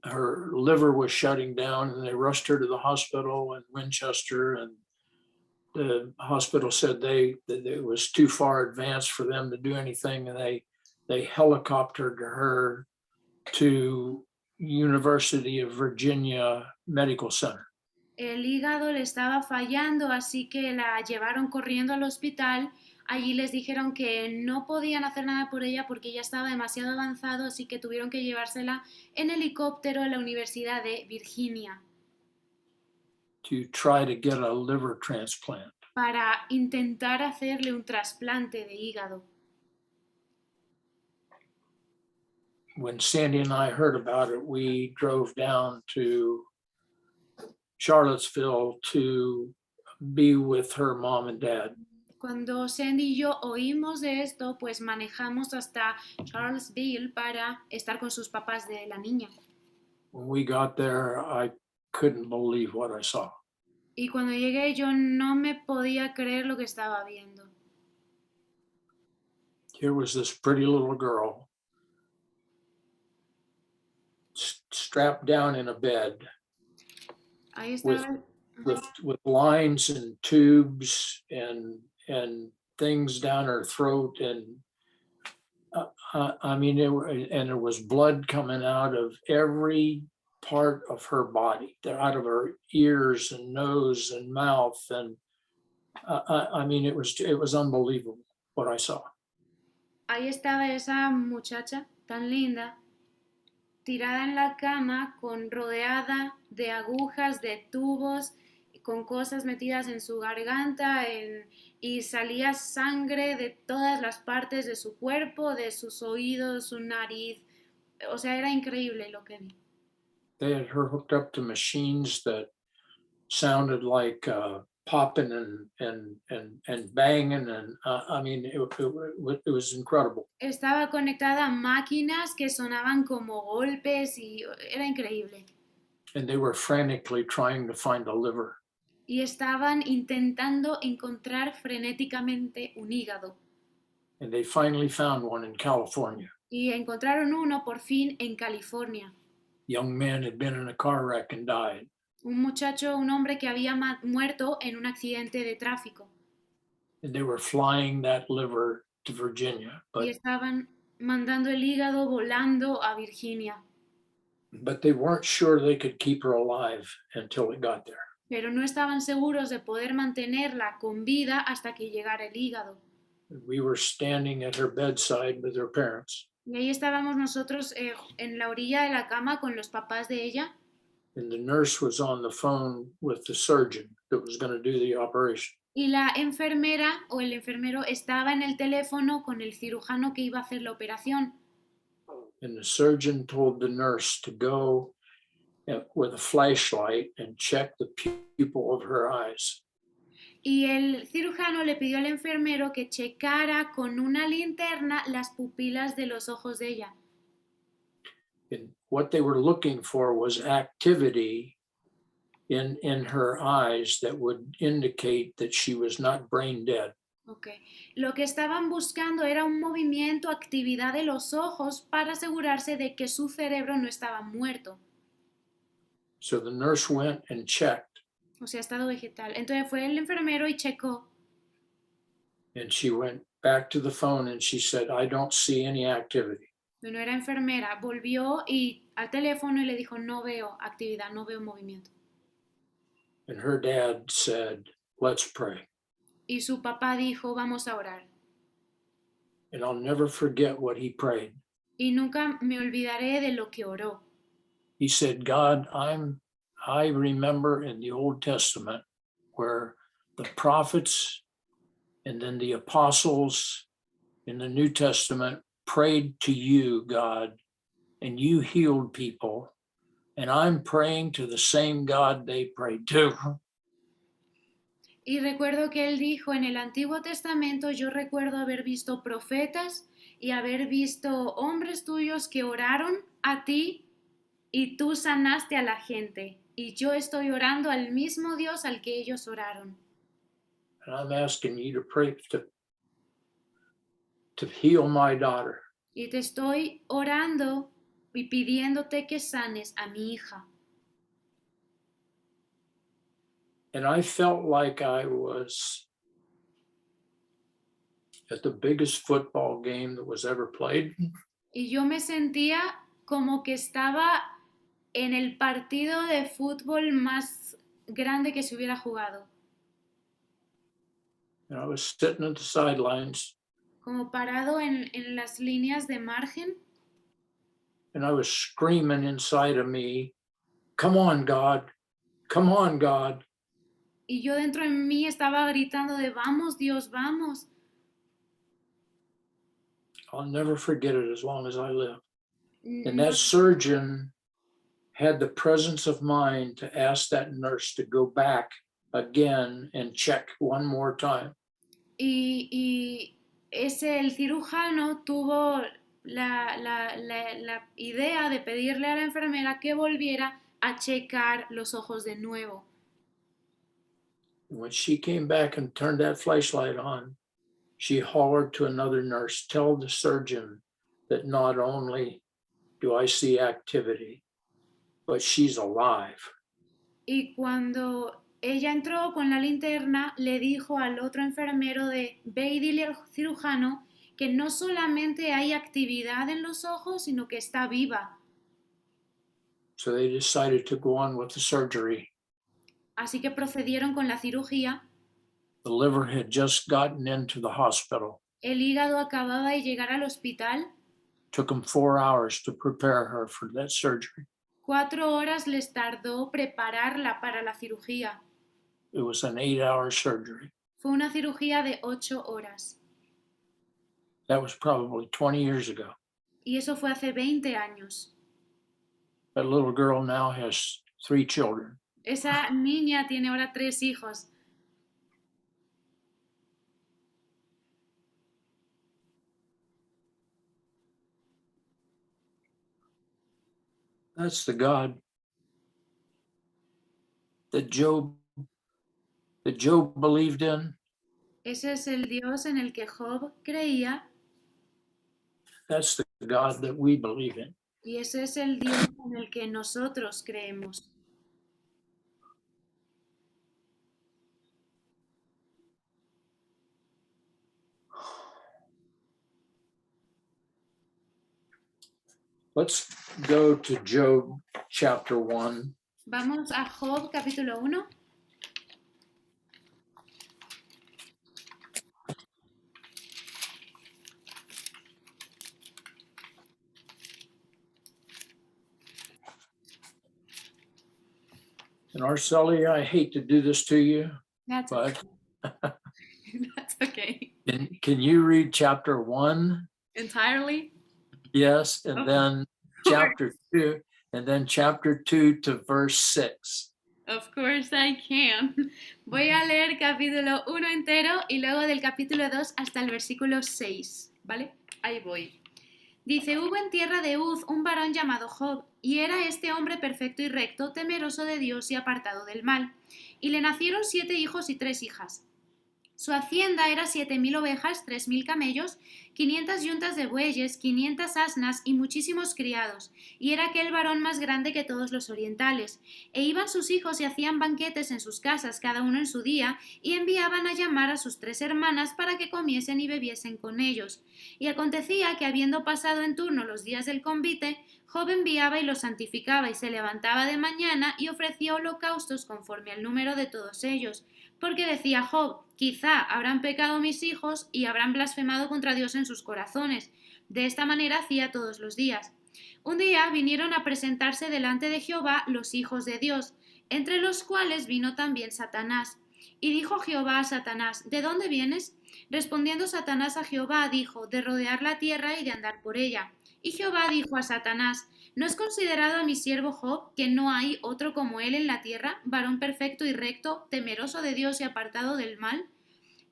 her liver was shutting down, and they rushed her to the hospital in Winchester, and the hospital said that it was too far advanced for them to do anything, and they helicoptered her to University of Virginia Medical Center. El hígado le estaba fallando, así que la llevaron corriendo al hospital. Allí les dijeron que no podían hacer nada por ella porque ya estaba demasiado avanzado, así que tuvieron que llevársela en helicóptero a la Universidad de Virginia To try to get a liver transplant. para intentar hacerle un trasplante de hígado. When Sandy and I heard about it, we drove down to Charlottesville to be with her mom and dad. Cuando Sandy y yo oímos de esto, pues manejamos hasta Charlottesville para estar con sus papás de la niña. When we got there, I couldn't believe what I saw. Y cuando llegué yo no me podía creer lo que estaba viendo. Here was this pretty little girl strapped down in a bed Ahí estaba, with lines and tubes and things down her throat, and I mean, there was blood coming out of every part of her body, out of her ears and nose and mouth, and I mean, it was unbelievable what I saw. ahí estaba esa muchacha tan linda, tirada en la cama, rodeada de agujas, de tubos, con cosas metidas en su garganta, y salía sangre de todas las partes de su cuerpo, de sus oídos, su nariz. O sea, era increíble lo que vi. They had her hooked up to machines that sounded like popping and banging, and I mean, it was incredible. Estaba conectada a máquinas que sonaban como golpes y era increíble. And they were frantically trying to find a liver. Y estaban intentando encontrar frenéticamente un hígado. And they finally found one in California. Y encontraron uno por fin en California. Young man had been in a car wreck and died. Un muchacho, un hombre que había muerto en un accidente de tráfico. And they were flying that liver to Virginia. Y estaban mandando el hígado volando a Virginia. but they weren't sure they could keep her alive until it got there. pero no estaban seguros de poder mantenerla con vida hasta que llegara el hígado. We were standing at her bedside with her parents, Y ahí estábamos nosotros en la orilla de la cama con los papás de ella and the nurse was on the phone with the surgeon that was going to do the operation. y la enfermera o el enfermero estaba en el teléfono con el cirujano que iba a hacer la operación. And the surgeon told the nurse to go with a flashlight and check the pupil of her eyes. Y el cirujano le pidió al enfermero que checara con una linterna las pupilas de los ojos de ella. And what they were looking for was activity in her eyes that would indicate that she was not brain dead. Okay. Lo que estaban buscando era un movimiento, actividad de los ojos para asegurarse de que su cerebro no estaba muerto, So the nurse went and checked, o sea, estado vegetal. Entonces fue el enfermero y checó. and she went back to the phone and she said, I don't see any activity. Bueno, era enfermera, volvió y al teléfono y le dijo, no veo actividad, no veo movimiento. And her dad said, let's pray. Y su papá dijo, vamos a orar. And I'll never forget what he prayed. Y nunca me olvidaré de lo que oró. He said, God, I remember in the Old Testament where the prophets and then the apostles in the New Testament prayed to you, God, and you healed people. And I'm praying to the same God they prayed to. Y recuerdo que él dijo, en el Antiguo Testamento yo recuerdo haber visto profetas y haber visto hombres tuyos que oraron a ti y tú sanaste a la gente. Y yo estoy orando al mismo Dios al que ellos oraron. And I'm asking you to pray to heal my daughter. Y te estoy orando y pidiéndote que sanes a mi hija. And I felt like I was at the biggest football game that was ever played. Y yo me sentía como que estaba en el partido de fútbol más grande que se hubiera jugado. And I was sitting at the sidelines Como parado en las líneas de margen and I was screaming inside of me, come on, God, come on, God. y yo dentro de mí estaba gritando de vamos Dios, vamos. I'll never forget it as long as I live. And No- that surgeon had the presence of mind to ask that nurse to go back again and check one more time. y el cirujano tuvo la idea de pedirle a la enfermera que volviera a checar los ojos de nuevo. When she came back and turned that flashlight on, she hollered to another nurse, tell the surgeon that not only do I see activity, but she's alive. Y cuando ella entró con la linterna, le dijo al otro enfermero de ve y dile al cirujano que no solamente hay actividad en los ojos, sino que está viva. So they decided to go on with the surgery. Así que procedieron con la cirugía. The liver had just gotten into the hospital. El hígado acababa de llegar al hospital. Took them 4 hours to prepare her for that surgery. 4 horas les tardó prepararla para la cirugía. It was an 8-hour surgery. Fue una cirugía de 8 horas. That was probably 20 years ago. Y eso fue hace 20 años. That little girl now has 3 children. Esa niña tiene ahora 3 hijos. That's the God that Job believed in. Ese es el Dios en el que Job creía That's the God that we believe in. y ese es el Dios en el que nosotros creemos. go to Job chapter 1. Vamos a Job capítulo 1. And Arceli, I hate to do this to you, That's but okay. That's okay. can you read chapter 1? Entirely? Yes, and Okay. then chapter 2, and then chapter 2 to verse 6. Of course I can. Voy a leer capítulo 1 entero y luego del capítulo 2 hasta el versículo 6, ¿vale? Ahí voy. Dice, hubo en tierra de Uz un varón llamado Job, y era este hombre perfecto y recto, temeroso de Dios y apartado del mal. Y le nacieron 7 hijos y 3 hijas. Su hacienda era 7.000 ovejas, 3.000 camellos, 500 yuntas de bueyes, 500 asnas y muchísimos criados, y era aquel varón más grande que todos los orientales. E iban sus hijos y hacían banquetes en sus casas, cada uno en su día, y enviaban a llamar a sus 3 hermanas para que comiesen y bebiesen con ellos. Y acontecía que, habiendo pasado en turno los días del convite, Job enviaba y los santificaba, y se levantaba de mañana y ofrecía holocaustos conforme al número de todos ellos. Porque decía Job, quizá habrán pecado mis hijos y habrán blasfemado contra Dios en sus corazones. De esta manera hacía todos los días. Un día vinieron a presentarse delante de Jehová los hijos de Dios, entre los cuales vino también Satanás. Y dijo Jehová a Satanás, ¿de dónde vienes? Respondiendo Satanás a Jehová, dijo, de rodear la tierra y de andar por ella. Y Jehová dijo a Satanás, ¿no has considerado a mi siervo Job, que no hay otro como él en la tierra, varón perfecto y recto, temeroso de Dios y apartado del mal?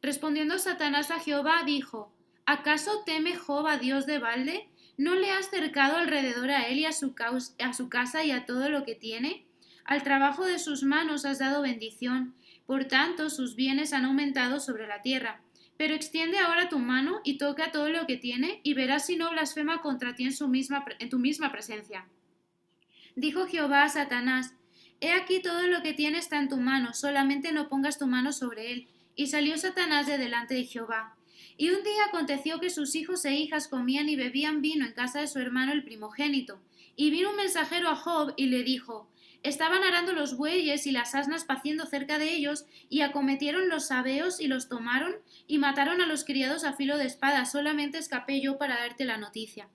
Respondiendo Satanás a Jehová, dijo, ¿acaso teme Job a Dios de balde? ¿No le has cercado alrededor a él y a su casa y a todo lo que tiene? Al trabajo de sus manos has dado bendición, por tanto sus bienes han aumentado sobre la tierra. Pero extiende ahora tu mano y toca todo lo que tiene, y verás si no blasfema contra ti en tu misma presencia. Dijo Jehová a Satanás, he aquí todo lo que tiene está en tu mano, solamente no pongas tu mano sobre él. Y salió Satanás de delante de Jehová. Y un día aconteció que sus hijos e hijas comían y bebían vino en casa de su hermano el primogénito. Y vino un mensajero a Job y le dijo, estaban arando los bueyes y las asnas paciendo cerca de ellos, y acometieron los sabeos y los tomaron, y mataron a los criados a filo de espada, solamente escapé yo para darte la noticia.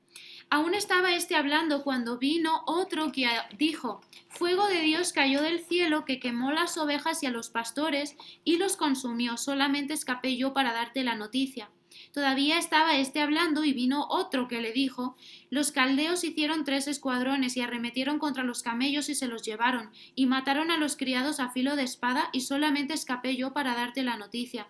Aún estaba éste hablando cuando vino otro que dijo, fuego de Dios cayó del cielo que quemó las ovejas y a los pastores y los consumió, solamente escapé yo para darte la noticia. Todavía estaba éste hablando y vino otro que le dijo, los caldeos hicieron 3 escuadrones y arremetieron contra los camellos y se los llevaron, y mataron a los criados a filo de espada, y solamente escapé yo para darte la noticia.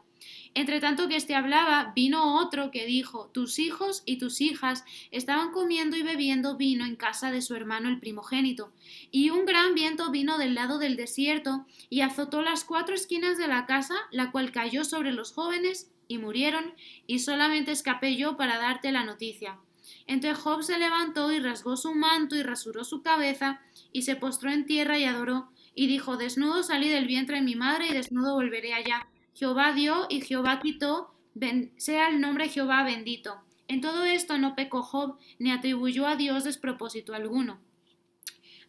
Entre tanto que éste hablaba, vino otro que dijo, tus hijos y tus hijas estaban comiendo y bebiendo vino en casa de su hermano el primogénito. Y un gran viento vino del lado del desierto y azotó las 4 esquinas de la casa, la cual cayó sobre los jóvenes y murieron, y solamente escapé yo para darte la noticia. Entonces Job se levantó y rasgó su manto y rasuró su cabeza y se postró en tierra y adoró, y dijo, desnudo salí del vientre de mi madre y desnudo volveré allá. Jehová dio y Jehová quitó, sea el nombre de Jehová bendito. En todo esto no pecó Job, ni atribuyó a Dios despropósito alguno.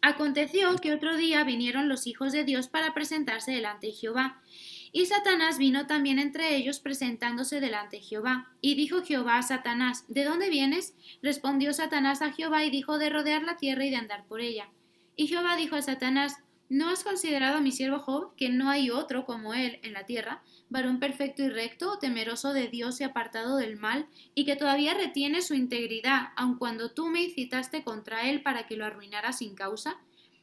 Aconteció que otro día vinieron los hijos de Dios para presentarse delante de Jehová. Y Satanás vino también entre ellos presentándose delante de Jehová. Y dijo Jehová a Satanás, ¿de dónde vienes? Respondió Satanás a Jehová y dijo, de rodear la tierra y de andar por ella. Y Jehová dijo a Satanás, ¿no has considerado a mi siervo Job, que no hay otro como él en la tierra, varón perfecto y recto, temeroso de Dios y apartado del mal, y que todavía retiene su integridad, aun cuando tú me incitaste contra él para que lo arruinara sin causa?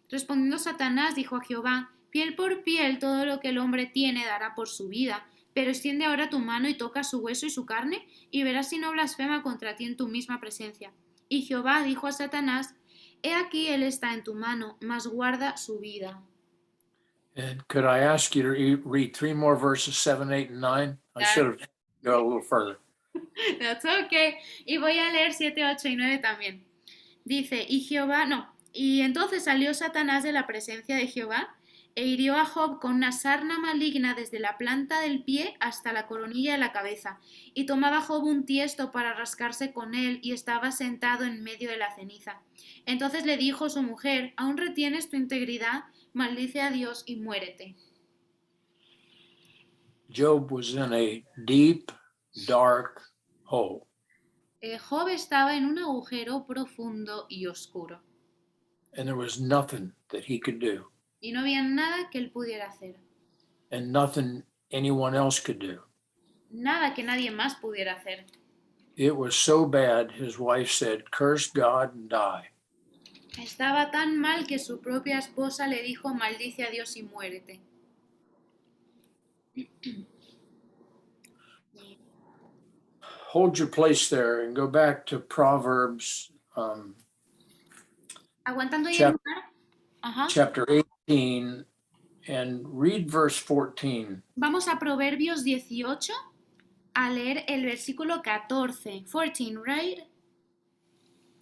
Respondiendo Satanás, dijo a Jehová, piel por piel todo lo que el hombre tiene dará por su vida, pero extiende ahora tu mano y toca su hueso y su carne, y verás si no blasfema contra ti en tu misma presencia. Y Jehová dijo a Satanás, he aquí él está en tu mano, mas guarda su vida. And could I ask you to read 3 more verses, 7, 8, and 9? I should have gone a little further. That's okay. Y voy a leer 7, 8 y 9 también. Dice, y entonces salió Satanás de la presencia de Jehová, e hirió a Job con una sarna maligna desde la planta del pie hasta la coronilla de la cabeza. Y tomaba Job un tiesto para rascarse con él y estaba sentado en medio de la ceniza. Entonces le dijo su mujer: ¿Aún retienes tu integridad? Maldice a Dios y muérete. Job was in a deep, dark hole. Job estaba en un agujero profundo y oscuro. And there was nothing that he could do, Y no había nada que él pudiera hacer. and nothing anyone else could do. Nada que nadie más pudiera hacer. It was so bad, his wife said, "Curse God and die." Estaba tan mal que su propia esposa le dijo: maldice a Dios y muérete. Hold your place there and go back to Proverbs Aguantando ahí Chap- el lugar. Ajá. chapter 18 and read verse 14. Vamos a Proverbios 18 a leer el versículo 14. 14, right?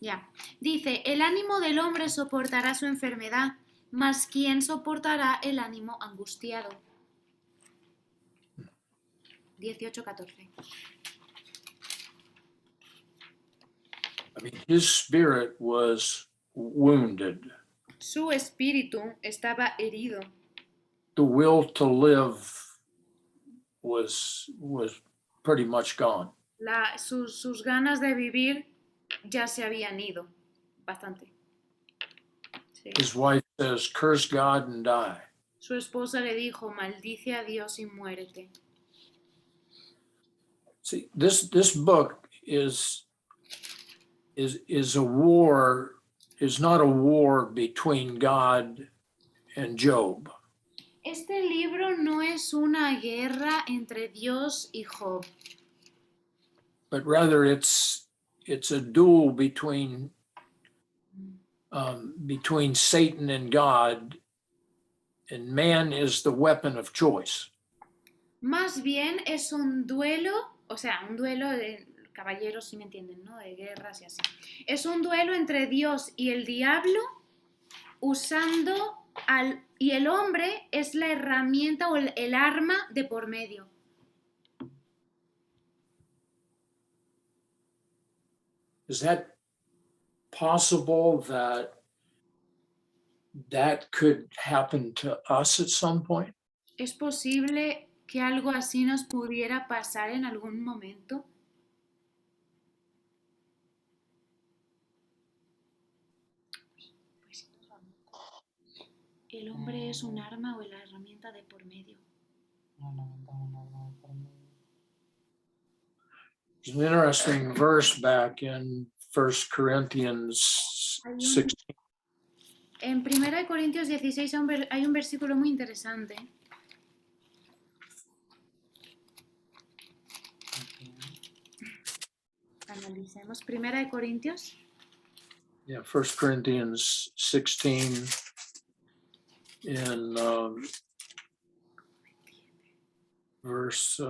Ya. Dice: el ánimo del hombre soportará su enfermedad, mas ¿quién soportará el ánimo angustiado? 18:14. I mean, his spirit was wounded. Su espíritu estaba herido. The will to live was pretty much gone. Sus ganas de vivir ya se habían ido bastante. Sí. His wife says, "Curse God and die." Su esposa le dijo: maldice a Dios y muérete. See, this book is a war, is not a war between God and Job. Este libro no es una guerra entre Dios y Job, But rather it's a duel between Satan and God, and man is the weapon of choice. más bien es un duelo, o sea, un duelo de caballeros, si me entienden, ¿no? De guerras y así. Es un duelo entre Dios y el diablo, y el hombre es la herramienta o el arma de por medio. Is that possible that could happen to us at some point? ¿Es posible que algo así nos pudiera pasar en algún momento? ¿El hombre es un arma o la herramienta de por medio? There's an interesting verse back in 1 Corinthians 16. En 1 Corintios 16 hay un versículo muy interesante. Analicemos 1 Corintios. Yeah, 1 Corinthians 16 in verse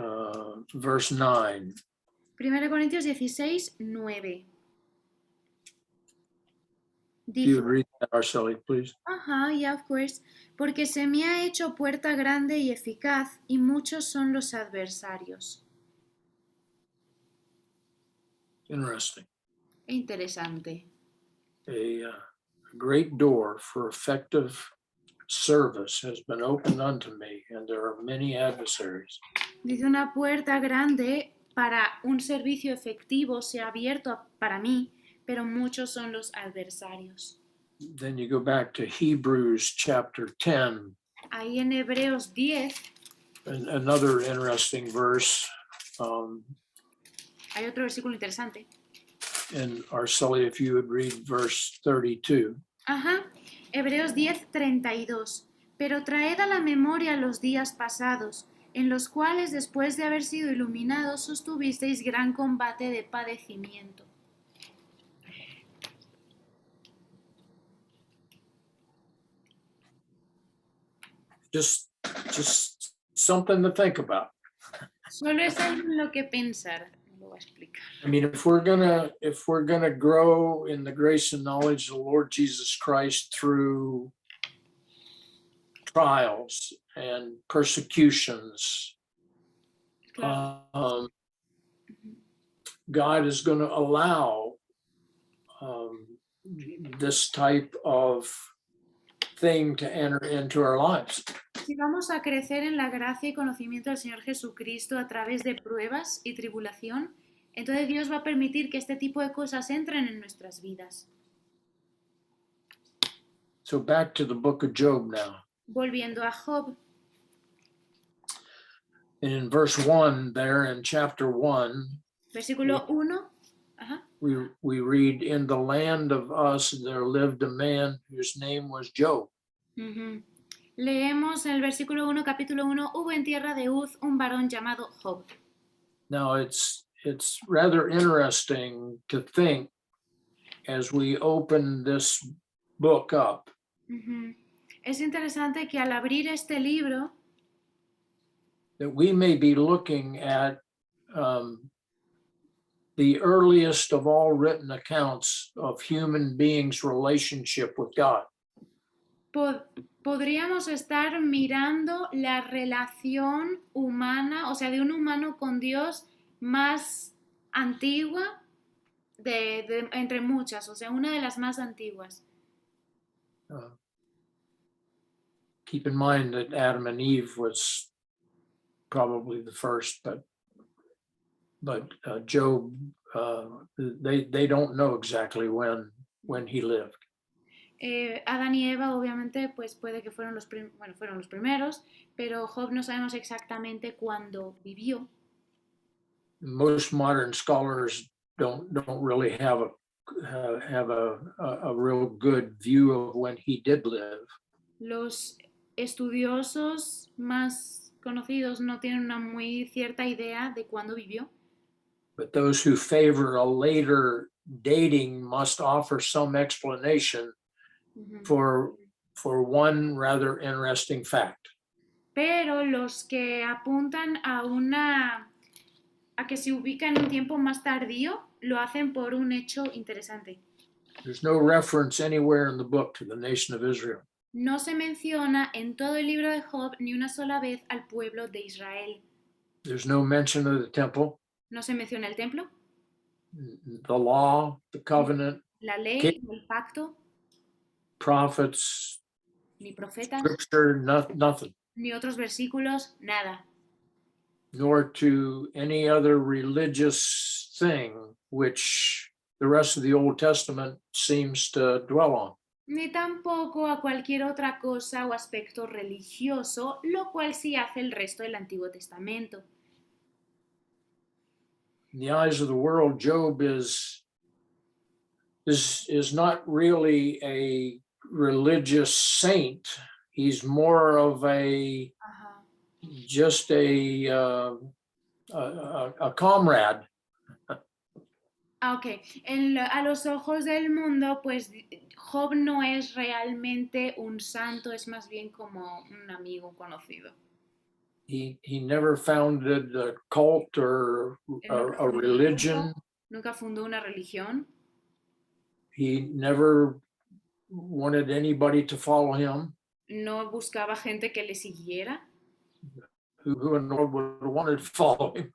9. 1 Corintios 16, 9. If you Dice, would read that, Arceli, please. ajá, yeah, of course. Porque se me ha hecho puerta grande y eficaz, y muchos son los adversarios. Interesting. Interesante. A great door for effective service has been opened unto me, and there are many adversaries. Dice: una puerta grande para un servicio efectivo se ha abierto para mí, pero muchos son los adversarios. Then you go back to Hebrews chapter 10. Ahí en Hebreos 10 And another interesting verse. hay otro versículo interesante. And Arceli, if you would read verse 32. Ajá, Hebreos 10, 32. Pero traed a la memoria los días pasados, en los cuales, después de haber sido iluminados, sostuvisteis gran combate de padecimiento. Just something to think about. Solo es algo en lo que pensar. No lo voy a explicar. I mean, if we're gonna grow in the grace and knowledge of the Lord Jesus Christ through trials and persecutions, Claro. God is going to allow this type of thing to enter into our lives. Si vamos a crecer en la gracia y conocimiento del Señor Jesucristo a través de pruebas y tribulación, entonces Dios va a permitir que este tipo de cosas entren en nuestras vidas. So back to the book of Job now. Volviendo a Job, And in verse 1 there in chapter 1, versículo 1. Ajá. we read, in the land of us there lived a man whose name was Job. Ujú. Leemos en el versículo 1, capítulo 1, hubo en tierra de Uz un varón llamado Job. Now it's rather interesting to think as we open this book up Ujú. Es interesante que al abrir este libro that we may be looking at the earliest of all written accounts of human beings' relationship with God. podríamos estar mirando la relación humana, o sea, de un humano con Dios más antigua entre muchas, o sea, una de las más antiguas. Keep in mind that Adam and Eve was probably the first, but Job, they don't know exactly when he lived. Adán y Eva, obviamente, pues puede que fueron fueron los primeros, pero Job no sabemos exactamente cuándo vivió. Most modern scholars don't really have a real good view of when he did live. Los estudiosos más conocidos no tienen una muy cierta idea de cuándo vivió. But those who favor a later dating must offer some explanation for one rather interesting fact. Pero los que apuntan a que se ubica en un tiempo más tardío lo hacen por un hecho interesante. There's no reference anywhere in the book to the nation of Israel. No se menciona en todo el libro de Job ni una sola vez al pueblo de Israel. There's no mention of the temple, No se menciona el templo, the law, the covenant, la ley, el pacto, prophets, ni profetas, scripture, nothing, ni otros versículos, nada. nor to any other religious thing which the rest of the Old Testament seems to dwell on. Ni tampoco a cualquier otra cosa o aspecto religioso, lo cual sí hace el resto del Antiguo Testamento. In the eyes of the world, Job is not really a religious saint. He's more of just a comrade. Ok, a los ojos del mundo, pues Job no es realmente un santo, es más bien como un amigo, un conocido. He never founded a cult or a religion. Nunca fundó una religión. He never wanted anybody to follow him. No buscaba gente que le siguiera. Who in the world would have wanted to follow him?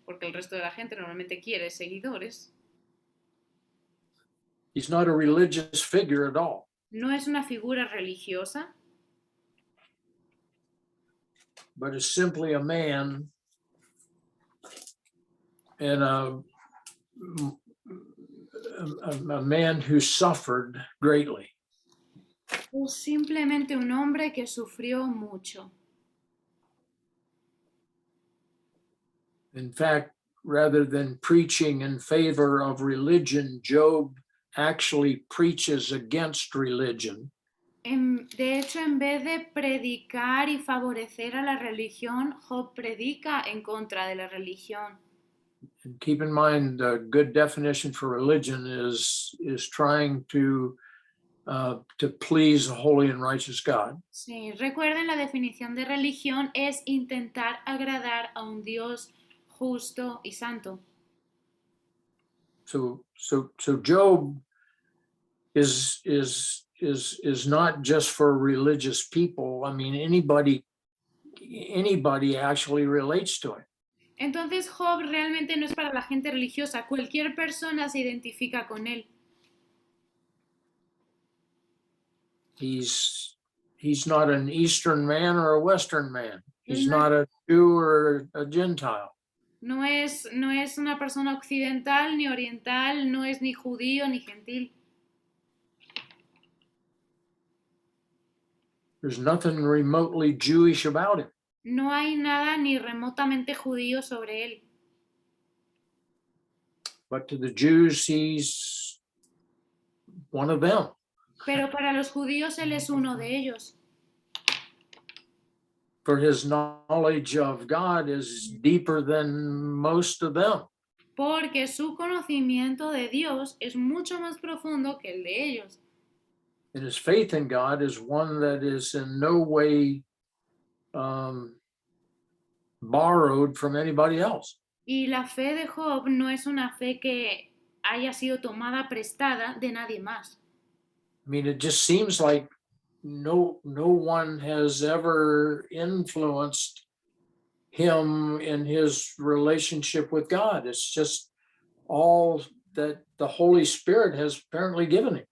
Porque el resto de la gente normalmente quiere seguidores. He's not a religious figure at all. No es una figura religiosa. But is simply a man and a man who suffered greatly. Es simplemente un hombre que sufrió mucho. In fact, rather than preaching in favor of religion, Job actually preaches against religion. De hecho, en vez de predicar y favorecer a la religión, Job predica en contra de la religión. And keep in mind, a good definition for religion is trying to please a holy and righteous God. Sí, recuerden, la definición de religión es intentar agradar a un Dios justo y santo. So Job is is not just for religious people. I mean, anybody actually relates to it. Entonces Job realmente no es para la gente religiosa, cualquier persona se identifica con él. He's not an Eastern man or a Western man. He's Él no, not a Jew or a Gentile. no es una persona occidental ni oriental, no es ni judío ni gentil. There's nothing remotely Jewish about him. No hay nada ni remotamente judío sobre él. But to the Jews, he's one of them. Pero para los judíos él es uno de ellos. For his knowledge of God is deeper than most of them. Porque su conocimiento de Dios es mucho más profundo que el de ellos. And his faith in God is one that is in no way borrowed from anybody else. Y la fe de Job no es una fe que haya sido tomada prestada de nadie más. I mean, it just seems like no one has ever influenced him in his relationship with God. It's just all that the Holy Spirit has apparently given him.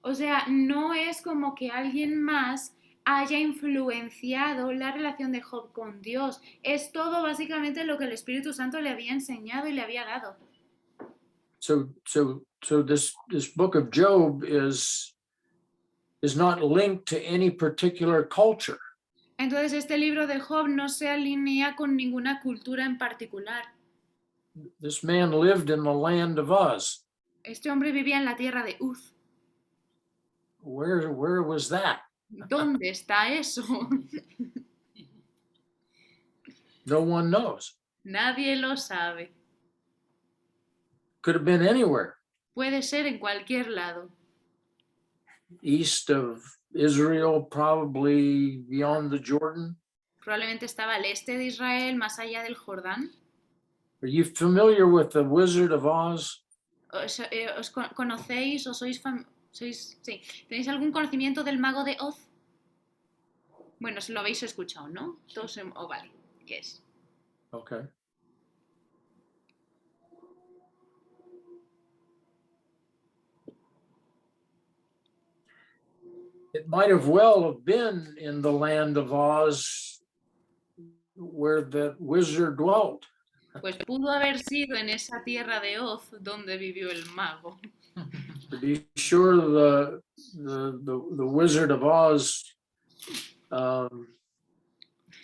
O sea, no es como que alguien más haya influenciado la relación de Job con Dios. Es todo básicamente lo que el Espíritu Santo le había enseñado y le había dado. So this book of Job is not linked to any particular culture. Entonces este libro de Job no se alinea con ninguna cultura en particular. This man lived in the land of Uz. Este hombre vivía en la tierra de Uz. Where was that? ¿Dónde está eso? No one knows. Nadie lo sabe. Could have been anywhere. Puede ser en cualquier lado. East of Israel, probably beyond the Jordan. Probablemente estaba al este de Israel, más allá del Jordán. Are you familiar with the Wizard of Oz? ¿Os conocéis o sí, tenéis algún conocimiento del mago de Oz? Bueno, lo habéis escuchado, ¿no? Todos vale. Yes. Okay. It might have well have been in the land of Oz where the wizard dwelt. Pues pudo haber sido en esa tierra de Oz donde vivió el mago. To be sure, the Wizard of Oz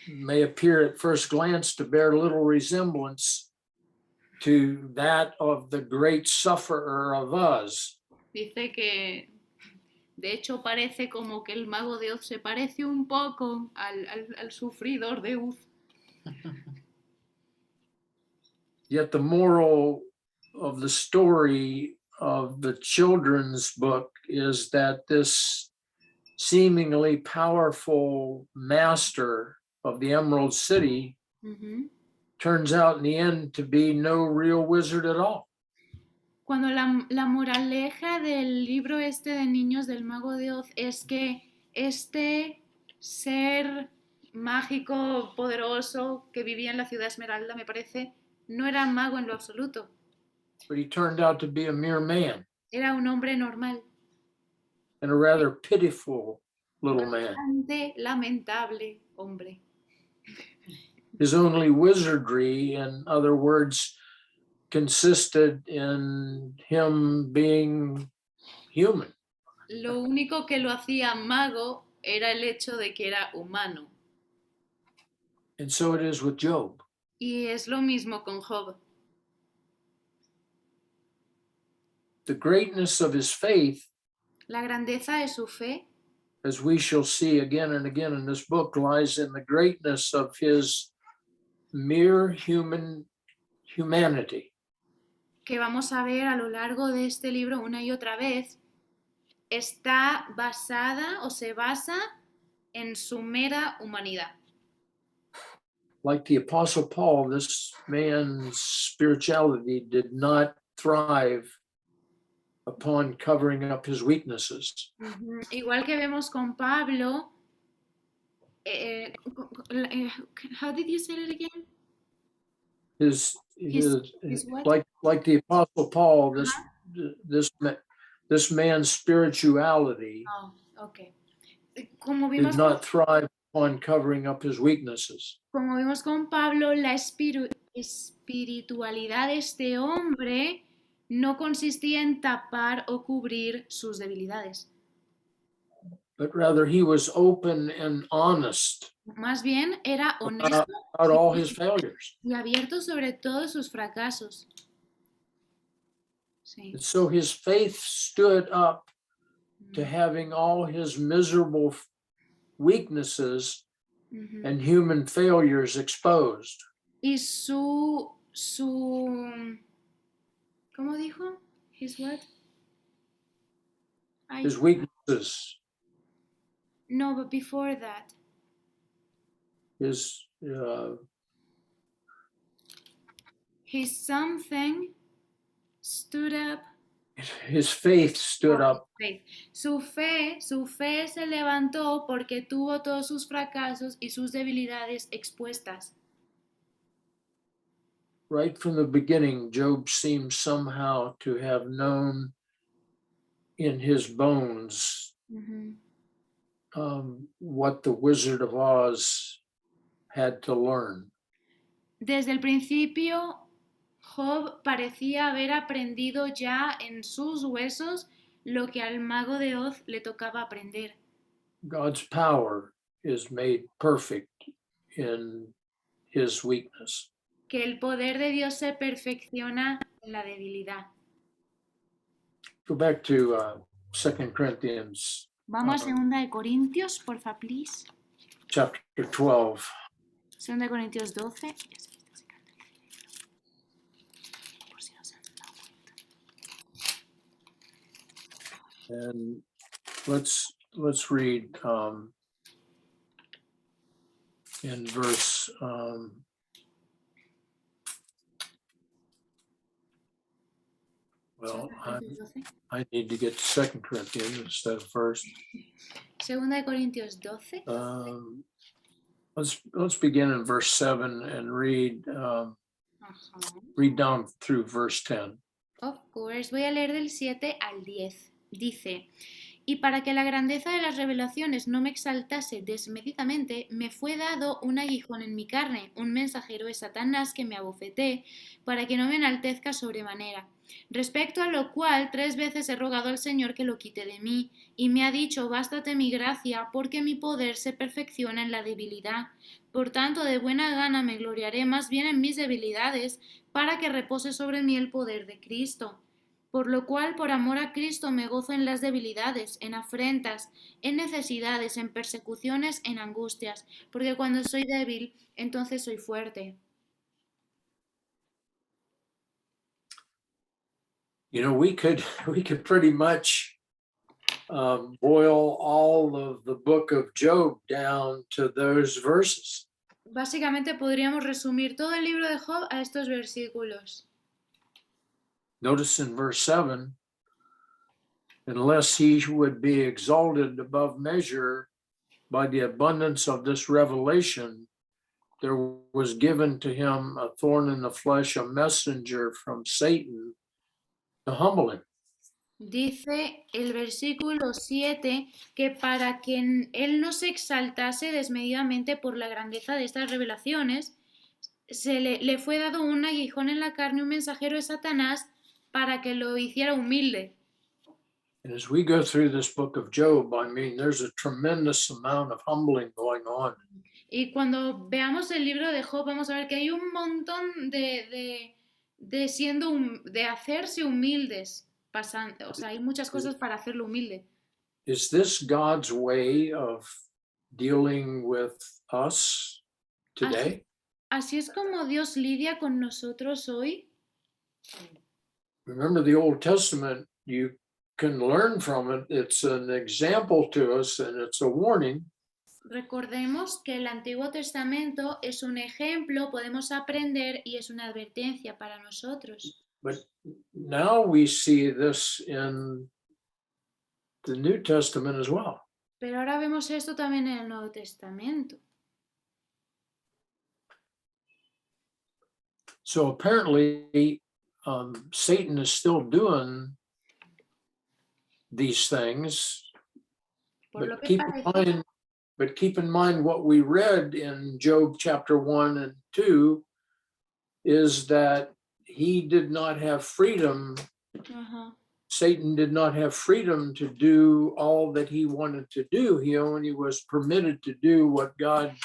may appear at first glance to bear little resemblance to that of the great sufferer of Oz. Dice que, de hecho, parece como que el mago de Oz se parece un poco al sufridor de Uz. Yet the moral of the story of the children's book is that this seemingly powerful master of the Emerald City turns out in the end to be no real wizard at all. Cuando la moraleja del libro este de niños del mago de Oz es que este ser mágico, poderoso, que vivía en la ciudad Esmeralda, me parece, no era mago en lo absoluto. But he turned out to be a mere man. Era un hombre normal. And a rather pitiful little man. Bastante lamentable hombre. His only wizardry, in other words, consisted in him being human. Lo único que lo hacía mago era el hecho de que era humano. And so it is with Job. Y es lo mismo con Job. The greatness of his faith, la grandeza de su fe, as we shall see again and again in this book, lies in the greatness of his mere humanity. Que vamos a ver a lo largo de este libro una y otra vez, está basada o se basa en su mera humanidad. Like the Apostle Paul, this man's spirituality did not thrive upon covering up his weaknesses. Ujú. Igual que vemos con Pablo, how did you say it again? His His what? like the Apostle Paul, this man's spirituality Oh, okay. Como did vimos, not thrive upon covering up his weaknesses. como vimos con Pablo, la espiritualidad de este hombre no consistía en tapar o cubrir sus debilidades. But rather he was open and honest Más bien era honesto about all his failures. y abierto sobre todos sus fracasos. Sí. And so his faith stood up to Mm. having all his miserable weaknesses Ujú. and human failures exposed. Y ¿cómo dijo? His what? Ay, His weaknesses, no, but before that. his His something stood up. his faith stood for up his faith. Su fe se levantó porque tuvo todos sus fracasos y sus debilidades expuestas. right from the beginning. Job seems somehow to have known in his bones Ujú. what the Wizard of Oz had to learn. Desde el principio, Job parecía haber aprendido ya en sus huesos lo que al mago de Oz le tocaba aprender. God's power is made perfect in his weakness. Que el poder de Dios se perfecciona en la debilidad. Go back to 2 Corinthians Vamos a 2 de Corintios, porfa, please. chapter 12. 2 de Corintios 12. Por si no se han dado cuenta. And let's read in verse well, I need to get to 2 Corinthians instead of first. 2 de Corintios 12. Let's begin in verse 7 and read down through verse 10. Of course, voy a leer del 7 al 10. Dice: y para que la grandeza de las revelaciones no me exaltase desmedidamente, me fue dado un aguijón en mi carne, un mensajero de Satanás que me abofeté, para que no me enaltezca sobremanera. Respecto a lo cual 3 veces he rogado al Señor que lo quite de mí, y me ha dicho: bástate mi gracia, porque mi poder se perfecciona en la debilidad. Por tanto, de buena gana me gloriaré más bien en mis debilidades, para que repose sobre mí el poder de Cristo. Por lo cual, por amor a Cristo, me gozo en las debilidades, en afrentas, en necesidades, en persecuciones, en angustias, porque cuando soy débil, entonces soy fuerte. You know, we could pretty much boil all of the book of Job down to those verses. Básicamente podríamos resumir todo el libro de Job a estos versículos. Notice in verse 7, unless he would be exalted above measure by the abundance of this revelation, there was given to him a thorn in the flesh, a messenger from Satan to humble him. Dice el versículo 7 que para que él no se exaltase desmedidamente por la grandeza de estas revelaciones, le fue dado un aguijón en la carne, un mensajero de Satanás, para que lo hiciera humilde. And as we go through this book of Job, I mean, there's a tremendous amount of humbling going on. Y cuando veamos el libro de Job, vamos a ver que hay un montón de hacerse humildes pasando. O sea, hay muchas cosas para hacerlo humilde. Is this God's way of dealing with us today? Así es como Dios lidia con nosotros hoy. Remember the Old Testament, you can learn from it. It's an example to us and it's a warning. Recordemos que el Antiguo Testamento es un ejemplo, podemos aprender y es una advertencia para nosotros. But now we see this in the New Testament as well. Pero ahora vemos esto también en el Nuevo Testamento. So apparently, Satan is still doing these things, Por lo but que keep in mind what we read in Job chapter 1 and 2 is that he did not have freedom. Ajá. Satan did not have freedom to do all that he wanted to do. He only was permitted to do what God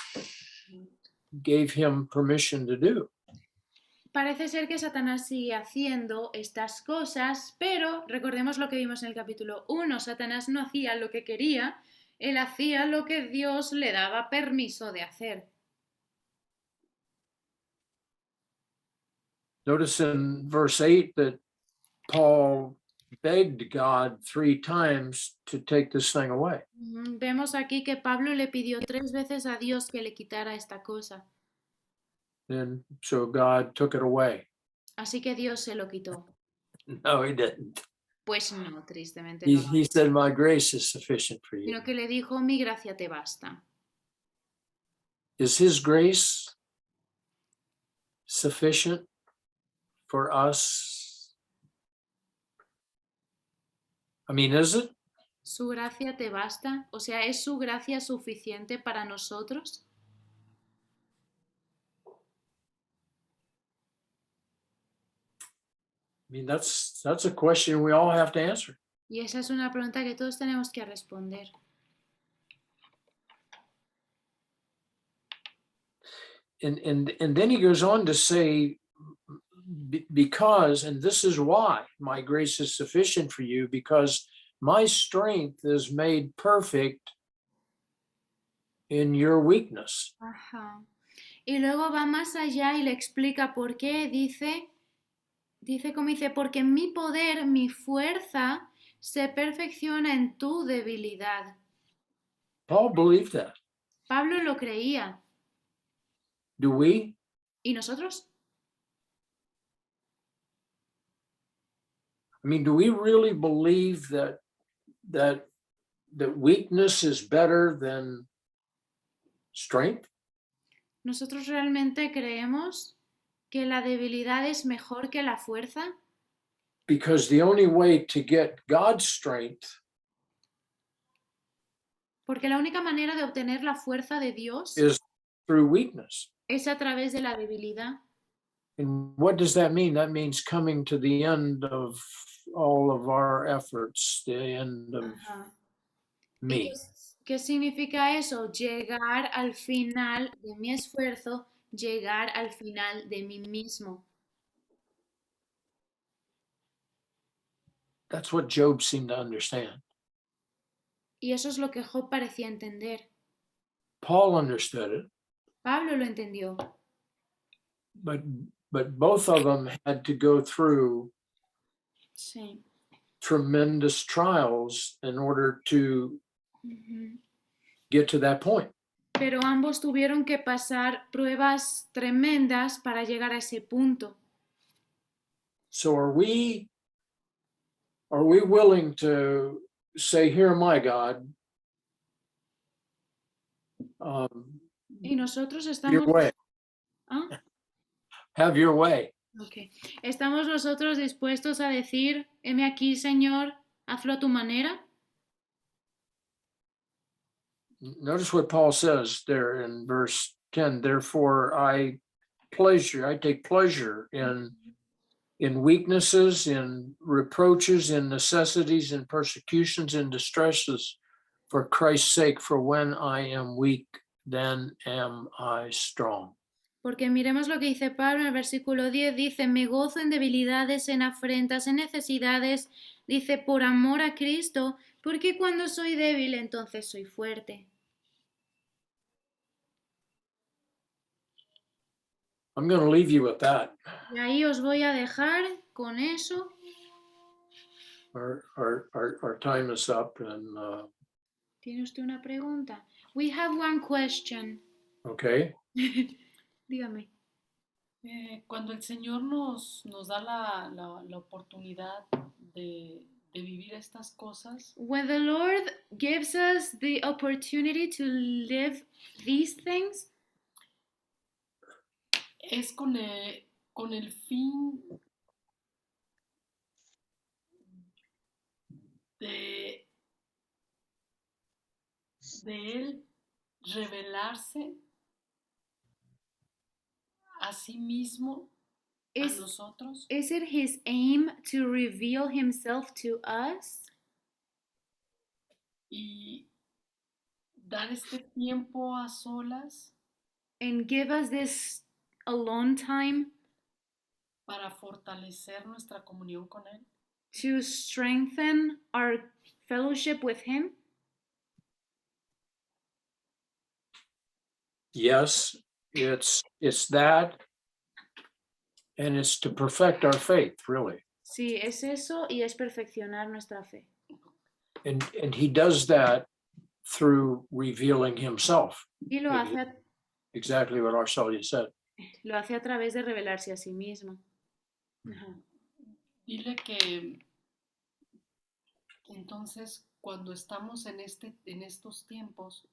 gave him permission to do. Parece ser que Satanás sigue haciendo estas cosas, pero recordemos lo que vimos en el capítulo 1. Satanás no hacía lo que quería, él hacía lo que Dios le daba permiso de hacer. Notice in verse 8 that Paul begged God 3 times to take this thing away. Vemos aquí que Pablo le pidió 3 veces a Dios que le quitara esta cosa. And so God took it away. Así que Dios se lo quitó. No, he didn't. Pues no, tristemente no. He said, my grace is sufficient for you. Sino que le dijo, mi gracia te basta. Is his grace sufficient for us? I mean, is it? ¿Su gracia te basta? O sea, ¿es su gracia suficiente para nosotros? I mean, that's a question we all have to answer. Y esa es una pregunta que todos tenemos que responder. And then he goes on to say, because, and this is why my grace is sufficient for you, because my strength is made perfect in your weakness. Ajá. Y luego va más allá y le explica por qué. Dice, porque mi poder, mi fuerza, se perfecciona en tu debilidad. Paul believed that. Pablo lo creía. Do we? ¿Y nosotros? I mean, do we really believe that weakness is better than strength? ¿Nosotros realmente creemos que la debilidad es mejor que la fuerza? Because the only way to get God's strength Porque la única manera de obtener la fuerza de Dios is through weakness. es a través de la debilidad. And what does that mean? That means coming to the end of all of our efforts, the end of Ajá. me. ¿Qué significa eso? Llegar al final de mi esfuerzo, llegar al final de mí mismo. That's what Job seemed to understand. Y eso es lo que Job parecía entender. Paul understood it, Pablo lo entendió. but both of them had to go through Sí. tremendous trials in order to get to that point. Pero ambos tuvieron que pasar pruebas tremendas para llegar a ese punto. So are we willing to say, here am I, God? Y nosotros Your estamos... way. ¿Ah? Have your way. Okay. ¿Estamos nosotros dispuestos a decir, heme aquí, Señor, hazlo a tu manera? Notice what Paul says there in verse 10. Therefore, I take pleasure in weaknesses, in reproaches, in necessities, in persecutions, in distresses, for Christ's sake. For when I am weak, then am I strong. Porque miremos lo que dice Pablo en el versículo 10, dice, me gozo en debilidades, en afrentas, en necesidades, dice, por amor a Cristo, porque cuando soy débil, entonces soy fuerte. I'm going to leave you with that. Y ahí os voy a dejar con eso. Our time is up, and ¿Tiene usted una pregunta? We have one question. okay. Dígame. Cuando el Señor nos da la oportunidad de vivir estas cosas, When the Lord gives us the opportunity to live these things, es con el fin de, de Él revelarse a sí mismo a is, nosotros is it His aim to reveal Himself to us y dar este tiempo a solas and give us this alone time para fortalecer nuestra comunión con Él? to strengthen our fellowship with Him? Yes, it's that, and it's to perfect our faith, really. Sí, es eso y es perfeccionar nuestra fe. And he does that through revealing himself. Y lo hace, Exactly what Arcelia said. lo hace a través de revelarse a sí mismo. Ajá. Dile que entonces cuando estamos en estos tiempos,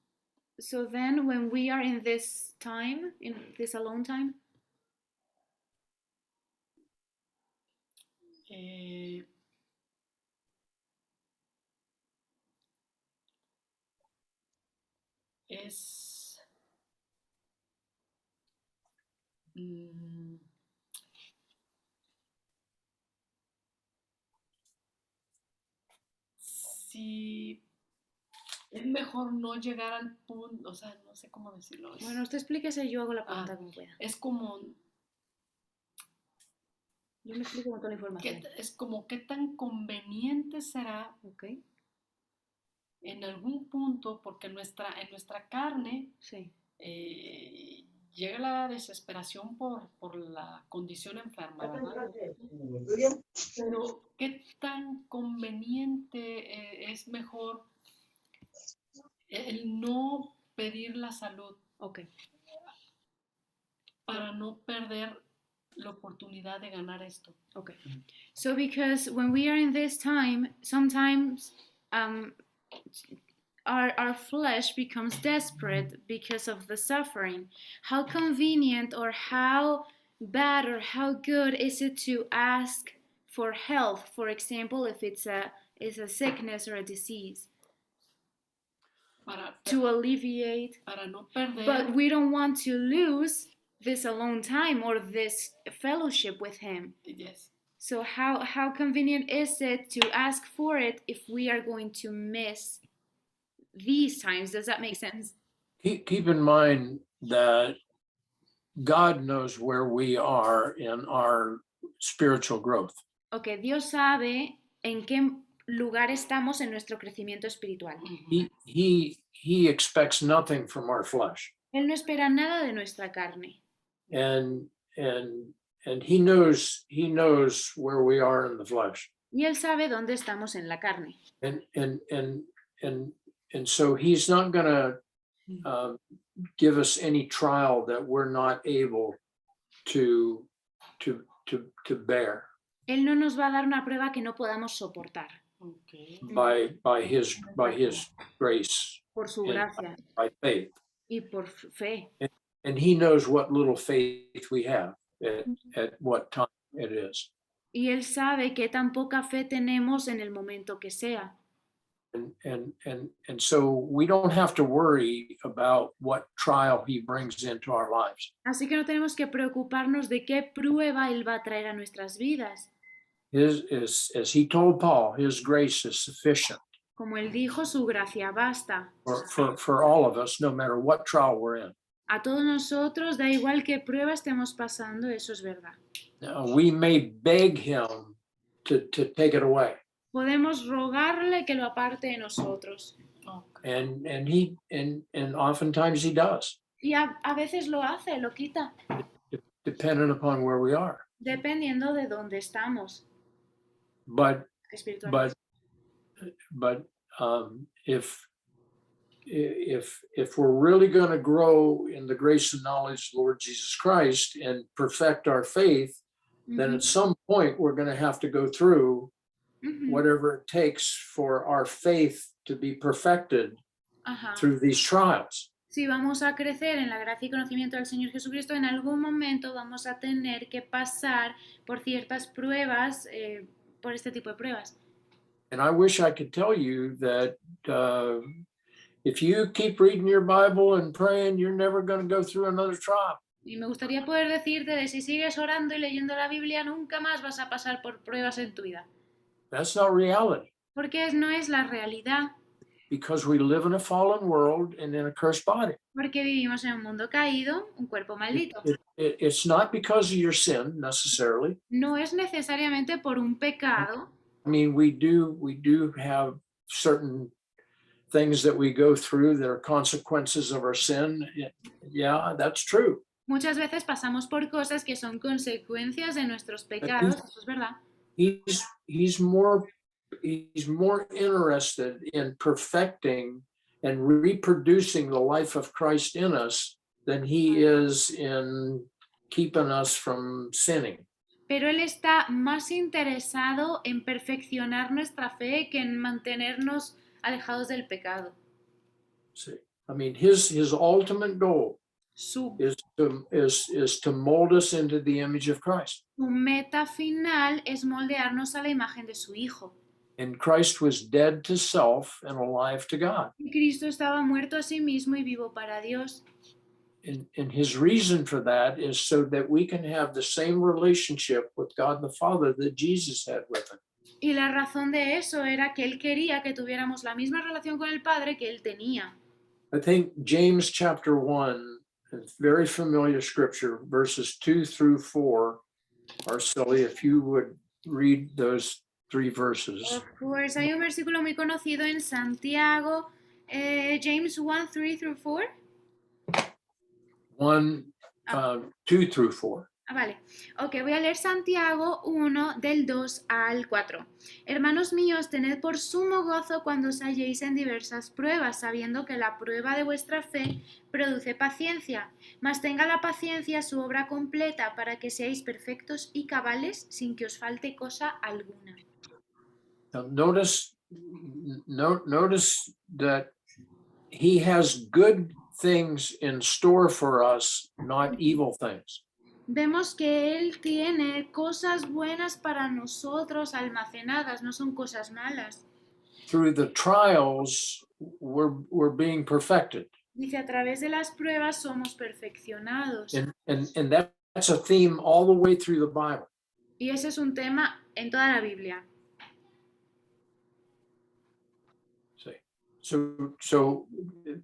So then, when we are in this time, in this alone time, eh, es mm, si es mejor no llegar al punto, o sea, no sé cómo decirlo. bueno, usted explíquese y yo hago la pregunta como pueda. Es como Yo me explico con toda la información. es como qué tan conveniente será Ok, en algún punto, porque en nuestra carne sí. llega la desesperación por la condición enferma, ¿verdad? Pero qué tan conveniente es mejor el no pedir la salud Ok. para no perder la oportunidad de ganar esto. Okay. So because when we are in this time, sometimes our flesh becomes desperate because of the suffering. How convenient or how bad or how good is it to ask for health, for example, if it's a sickness or a disease, to alleviate, para no perder, but we don't want to lose this alone time or this fellowship with Him. yes. So how convenient is it to ask for it if we are going to miss these times? Does that make sense? Keep in mind that God knows where we are in our spiritual growth. Okay, Dios sabe en qué lugar estamos en nuestro crecimiento espiritual. He expects nothing from our flesh. Él no espera nada de nuestra carne. And he knows where we are in the flesh. Y él sabe dónde estamos en la carne. And so he's not going to give us any trial that we're not able to bear. Él no nos va a dar una prueba que no podamos soportar. Okay. By his grace. Por su gracia. By faith. Y por fe. And he knows what little faith we have at what time it is. Y él sabe que tan poca fe tenemos en el momento que sea. And so we don't have to worry about what trial he brings into our lives. Así que no tenemos que preocuparnos de qué prueba él va a traer a nuestras vidas. As he told Paul, his grace is sufficient. Como él dijo, su gracia basta. For all of us, no matter what trial we're in. A todos nosotros, da igual qué prueba estemos pasando, eso es verdad. We may beg him to take it away. Podemos rogarle que lo aparte de nosotros. And oftentimes he does. Y a veces lo hace, lo quita. Depending upon where we are. Dependiendo de dónde estamos. But if if we're really going to grow in the grace and knowledge of the Lord Jesus Christ and perfect our faith, then Ujú, at some point we're going to have to go through ujú. whatever it takes for our faith to be perfected Ajá. through these trials. Si vamos a crecer en la gracia y conocimiento del Señor Jesucristo, en algún momento vamos a tener que pasar por ciertas pruebas, por este tipo de pruebas. And I wish I could tell you that if you keep reading your Bible and praying, you're never going to go through another trial. Y me gustaría poder decirte de si sigues orando y leyendo la Biblia, nunca más vas a pasar por pruebas en tu vida. That's not reality, Porque no es la realidad. because we live in a fallen world and in a cursed body. Porque vivimos en un mundo caído, un cuerpo maldito. It's not because of your sin necessarily. No es necesariamente por un pecado. I mean, we do have certain things that we go through that are consequences of our sin. Yeah, that's true. Muchas veces pasamos por cosas que son consecuencias de nuestros pecados, eso es verdad. He's more interested in perfecting and reproducing the life of Christ in us than he is in keeping us from sinning. Pero Él está más interesado en perfeccionar nuestra fe que en mantenernos alejados del pecado. See, I mean, his ultimate goal Su is to mold us into the image of Christ. meta final es moldearnos a la imagen de su Hijo. And Christ was dead to self and alive to God. Y Cristo estaba muerto a sí mismo y vivo para Dios. And his reason for that is so that we can have the same relationship with God the Father that Jesus had with him. Y la razón de eso era que Él quería que tuviéramos la misma relación con el Padre que Él tenía. I think James chapter 1, a very familiar scripture, verses 2 through 4, Arceli, if you would read those 3 verses. Pues hay un versículo muy conocido en Santiago, James 1, 3 through 4. 2 through 4. Vale. Ok, voy a leer Santiago 1 del 2 al 4. Hermanos míos, tened por sumo gozo cuando os halléis en diversas pruebas, sabiendo que la prueba de vuestra fe produce paciencia, mas tenga la paciencia su obra completa para que seáis perfectos y cabales sin que os falte cosa alguna. Now notice that he has good things in store for us, not evil things. Vemos que Él tiene cosas buenas para nosotros almacenadas, no son cosas malas. Through the trials, we're being perfected. Dice, a través de las pruebas somos perfeccionados. And that's a theme all the way through the Bible. Y ese es un tema en toda la Biblia. So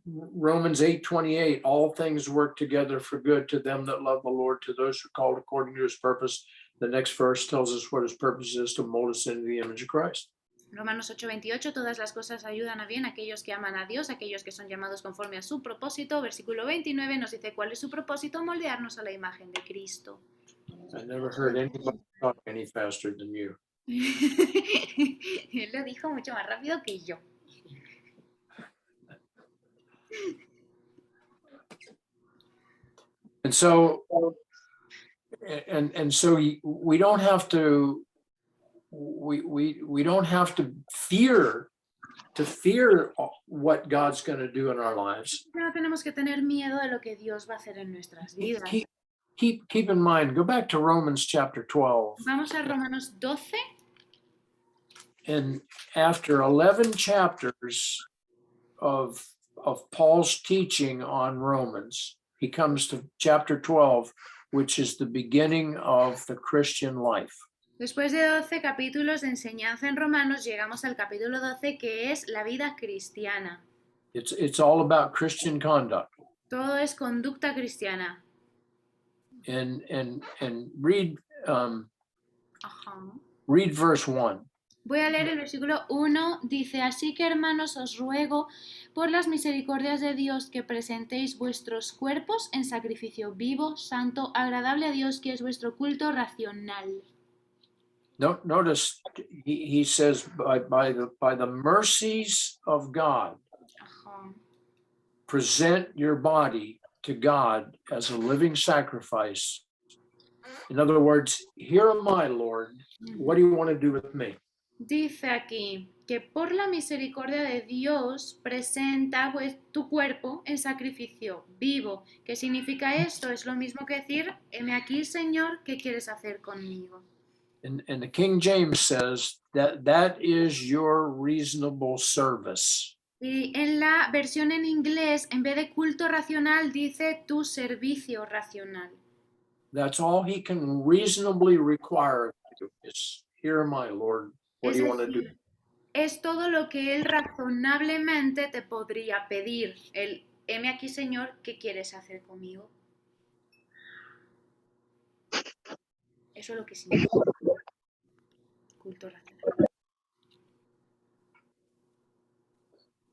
Romans 8:28, all things work together for good to them that love the Lord, to those who are called according to his purpose. The next verse tells us what his purpose is, to mold us into the image of Christ. Romanos 8:28, todas las cosas ayudan a bien a aquellos que aman a Dios, aquellos que son llamados conforme a su propósito. Versículo 29 nos dice cuál es su propósito, moldearnos a la imagen de Cristo. I never heard anybody talk any faster than you. Él lo dijo mucho más rápido que yo. And so we don't have to we don't have to fear what God's going to do in our lives. No tenemos que tener miedo de lo que Dios va a hacer en nuestras vidas. Keep in mind, go back to Romans chapter 12. Vamos a Romanos 12. And after 11 chapters of Paul's teaching on Romans, he comes to chapter 12, which is the beginning of the Christian life. Después de 12 capítulos de enseñanza en Romanos, llegamos al capítulo 12, que es la vida cristiana. It's all about Christian conduct. Todo es conducta cristiana. And read Ajá. read verse 1. Voy a leer el versículo 1, dice, así que hermanos os ruego por las misericordias de Dios que presentéis vuestros cuerpos en sacrificio vivo, santo, agradable a Dios, que es vuestro culto racional. Notice he says by the mercies of God. Ajá. present your body to God as a living sacrifice. In other words, here am I, Lord. What do you want to do with me? Dice aquí que por la misericordia de Dios presenta pues, tu cuerpo en sacrificio vivo. ¿Qué significa esto? Es lo mismo que decir, heme aquí, Señor, ¿qué quieres hacer conmigo? And the King James says that is your reasonable service. Y en la versión en inglés, en vez de culto racional, dice tu servicio racional. That's all he can reasonably require of you is, here am I, Lord. What Es do you want to do? decir, es todo lo que él razonablemente te podría pedir. El, heme aquí, Señor, ¿qué quieres hacer conmigo? Eso es lo que significa culto racional.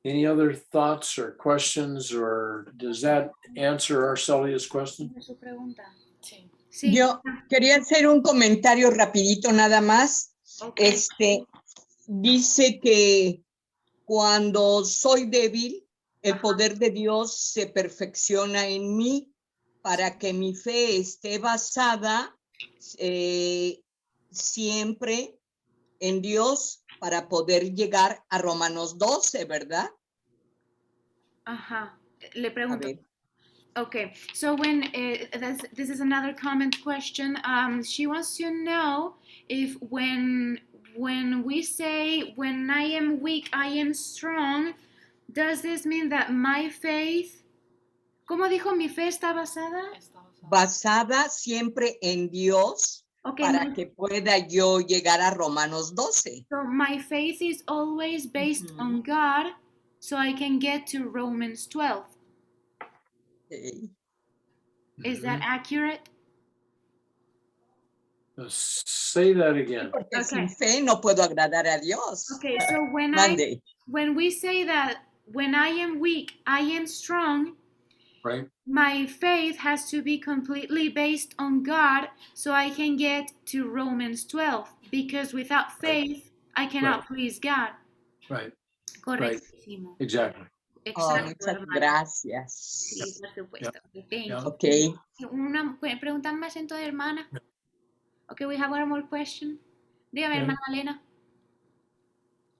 Any other thoughts or questions, or does that answer Arcelia's question? ¿Es su pregunta? Sí. Sí. Yo quería hacer un comentario rapidito nada más. Ok. Dice que cuando soy débil, el poder de Dios se perfecciona en mí para que mi fe esté basada siempre en Dios para poder llegar a Romanos 12, ¿verdad? Ajá. Le A pregunto. ver. Okay, so when this is another comment question. She wants to know if when we say when I am weak, I am strong, does this mean that my faith, ¿cómo dijo? Mi fe está basada. Basada siempre en Dios Okay, para que pueda yo llegar a Romanos 12. so my faith is always based on God, so I can get to Romans 12. Okay. Is that accurate? Say that again. Porque Okay. sin fe no puedo agradar a Dios. Okay, so Mande. when we say that when I am weak, I am strong, Right? my faith has to be completely based on God so I can get to Romans 12, because without faith, I cannot please God. Right. Correctísimo. Exactly. Oh, Exacto, muchas hermano. gracias. Sí, por supuesto. Thank Yeah. you. Ok. Una pregunta más entonces, hermana. Okay, we have one more question. Dígame, Yeah. hermana Elena.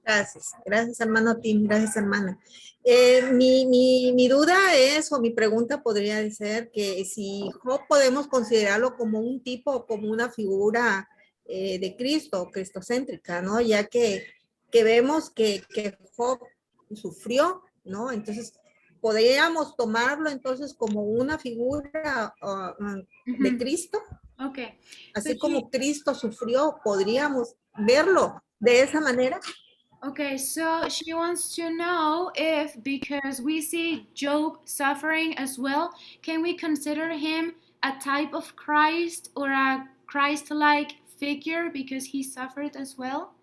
Gracias, gracias hermano Tim, gracias hermana. Mi duda es, o mi pregunta podría ser que si Job podemos considerarlo como un tipo o como una figura de Cristo, cristocéntrica, ¿no? Ya que vemos que Job sufrió, ¿no? Entonces, ¿podríamos tomarlo entonces como una figura de Cristo? Okay. Así So como Cristo sufrió, ¿podríamos verlo de esa manera? Okay, so she wants to know if, because we see Job suffering as well, can we consider him a type of Christ or a Christ-like figure because he suffered as well?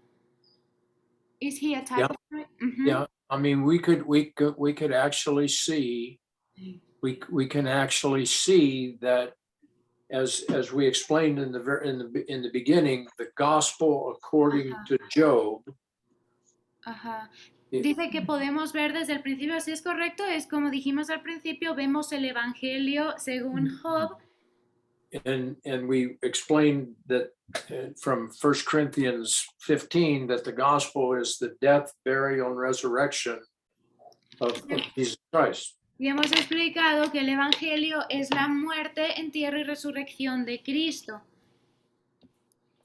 Is he a type of Christ? Mm-hmm. Yeah. I mean, we could actually see, we can actually see that as we explained in the beginning, the gospel according to Job. Ajá. Dice que podemos ver desde el principio, si es correcto, es como dijimos al principio, vemos el evangelio según Job. And we explained that from 1 Corinthians 15 that the gospel is the death, burial, and resurrection of Jesus Christ. Y hemos explicado que el evangelio es la muerte, entierro y resurrección de Cristo.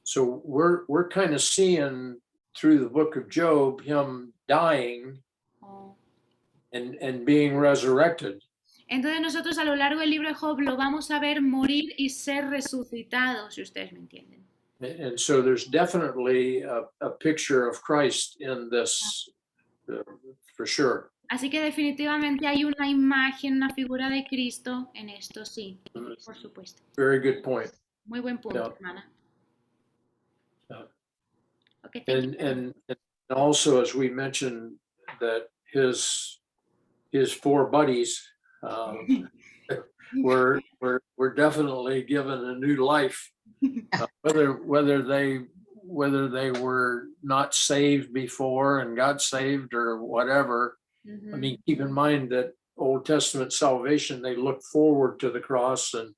So we're kind of seeing through the book of Job him dying and being resurrected. Entonces nosotros a lo largo del libro de Job lo vamos a ver morir y ser resucitado, si ustedes me entienden. And so there's definitely a picture of Christ in this, for sure. Así que definitivamente hay una imagen, una figura de Cristo en esto, sí, por supuesto. Very good point. Muy buen punto, Yeah. hermana. Yeah. Okay, thank you. And also, as we mentioned, that his four buddies were definitely given a new life, whether they were not saved before and got saved or whatever. I mean, keep in mind that Old Testament salvation, they look forward to the cross and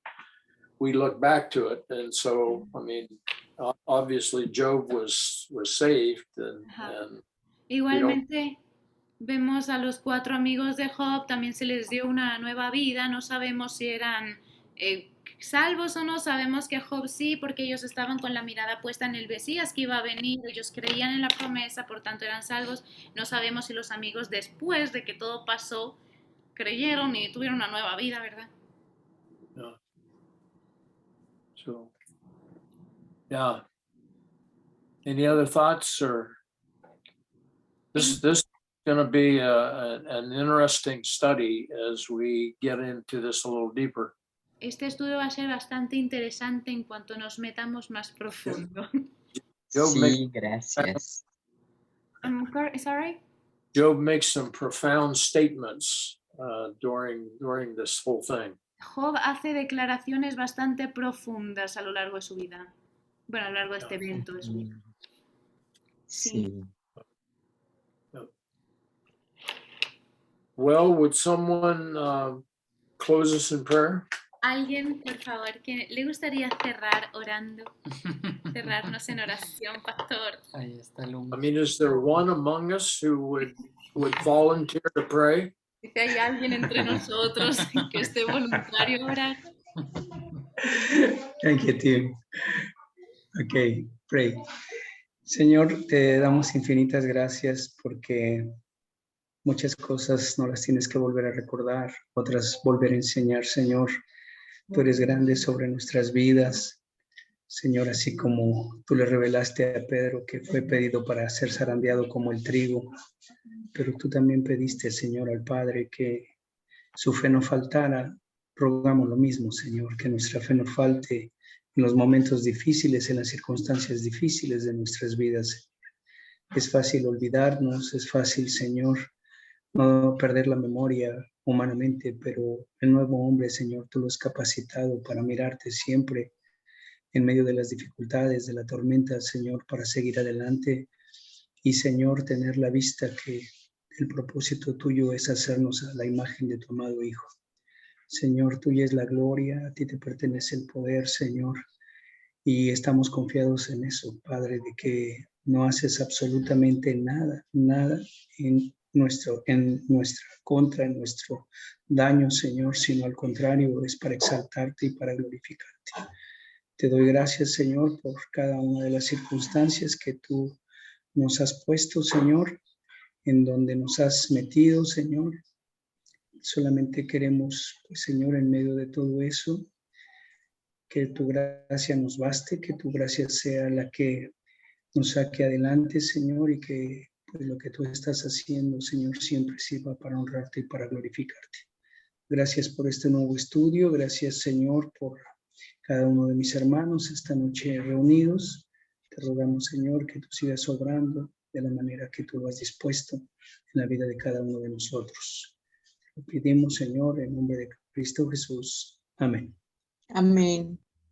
we look back to it. And so, I mean, obviously Job was saved and Igualmente, vemos a los 4 amigos de Job, también se les dio una nueva vida, no sabemos si eran salvos o no, sabemos que Job sí, porque ellos estaban con la mirada puesta en el Mesías que iba a venir, ellos creían en la promesa, por tanto eran salvos. No sabemos si los amigos después de que todo pasó creyeron y tuvieron una nueva vida, ¿verdad? yeah. So, yeah. Any other thoughts, or this is going to be an interesting study as we get into this a little deeper. Este estudio va a ser bastante interesante en cuanto nos metamos más profundo. Job Sí, gracias. Sorry? Job makes some profound statements during this whole thing. Job hace declaraciones bastante profundas a lo largo de su vida. Bueno, a lo largo de este evento de su vida. Sí. Well, would someone close us in prayer? Alguien, por favor, que le gustaría cerrar orando, cerrarnos en oración, pastor. Ahí está el humo. I mean, is there one among us who would volunteer to pray? Dice, hay alguien entre nosotros que esté voluntario a orar. Thank you, Tim. Ok, pray. Señor, te damos infinitas gracias porque muchas cosas no las tienes que volver a recordar, otras volver a enseñar, Señor. Tú eres grande sobre nuestras vidas, Señor, así como tú le revelaste a Pedro que fue pedido para ser zarandeado como el trigo, pero tú también pediste, Señor, al Padre que su fe no faltara. Rogamos lo mismo, Señor, que nuestra fe no falte en los momentos difíciles, en las circunstancias difíciles de nuestras vidas. Es fácil olvidarnos, es fácil, Señor, no perder la memoria humanamente, pero el nuevo hombre, Señor, tú lo has capacitado para mirarte siempre en medio de las dificultades, de la tormenta, Señor, para seguir adelante y, Señor, tener la vista que el propósito tuyo es hacernos a la imagen de tu amado Hijo. Señor, tuya es la gloria, a ti te pertenece el poder, Señor, y estamos confiados en eso, Padre, de que no haces absolutamente nada en nuestra contra, en nuestro daño, Señor, sino al contrario, es para exaltarte y para glorificarte. Te doy gracias, Señor, por cada una de las circunstancias que tú nos has puesto, Señor, en donde nos has metido, Señor. Solamente queremos, pues, Señor, en medio de todo eso, que tu gracia nos baste, que tu gracia sea la que nos saque adelante, Señor, y que pues, lo que tú estás haciendo, Señor, siempre sirva para honrarte y para glorificarte. Gracias por este nuevo estudio, gracias, Señor, por cada uno de mis hermanos esta noche reunidos. Te rogamos, Señor, que tú sigas obrando de la manera que tú lo has dispuesto en la vida de cada uno de nosotros. Lo pedimos, Señor, en nombre de Cristo Jesús. Amén. Amén.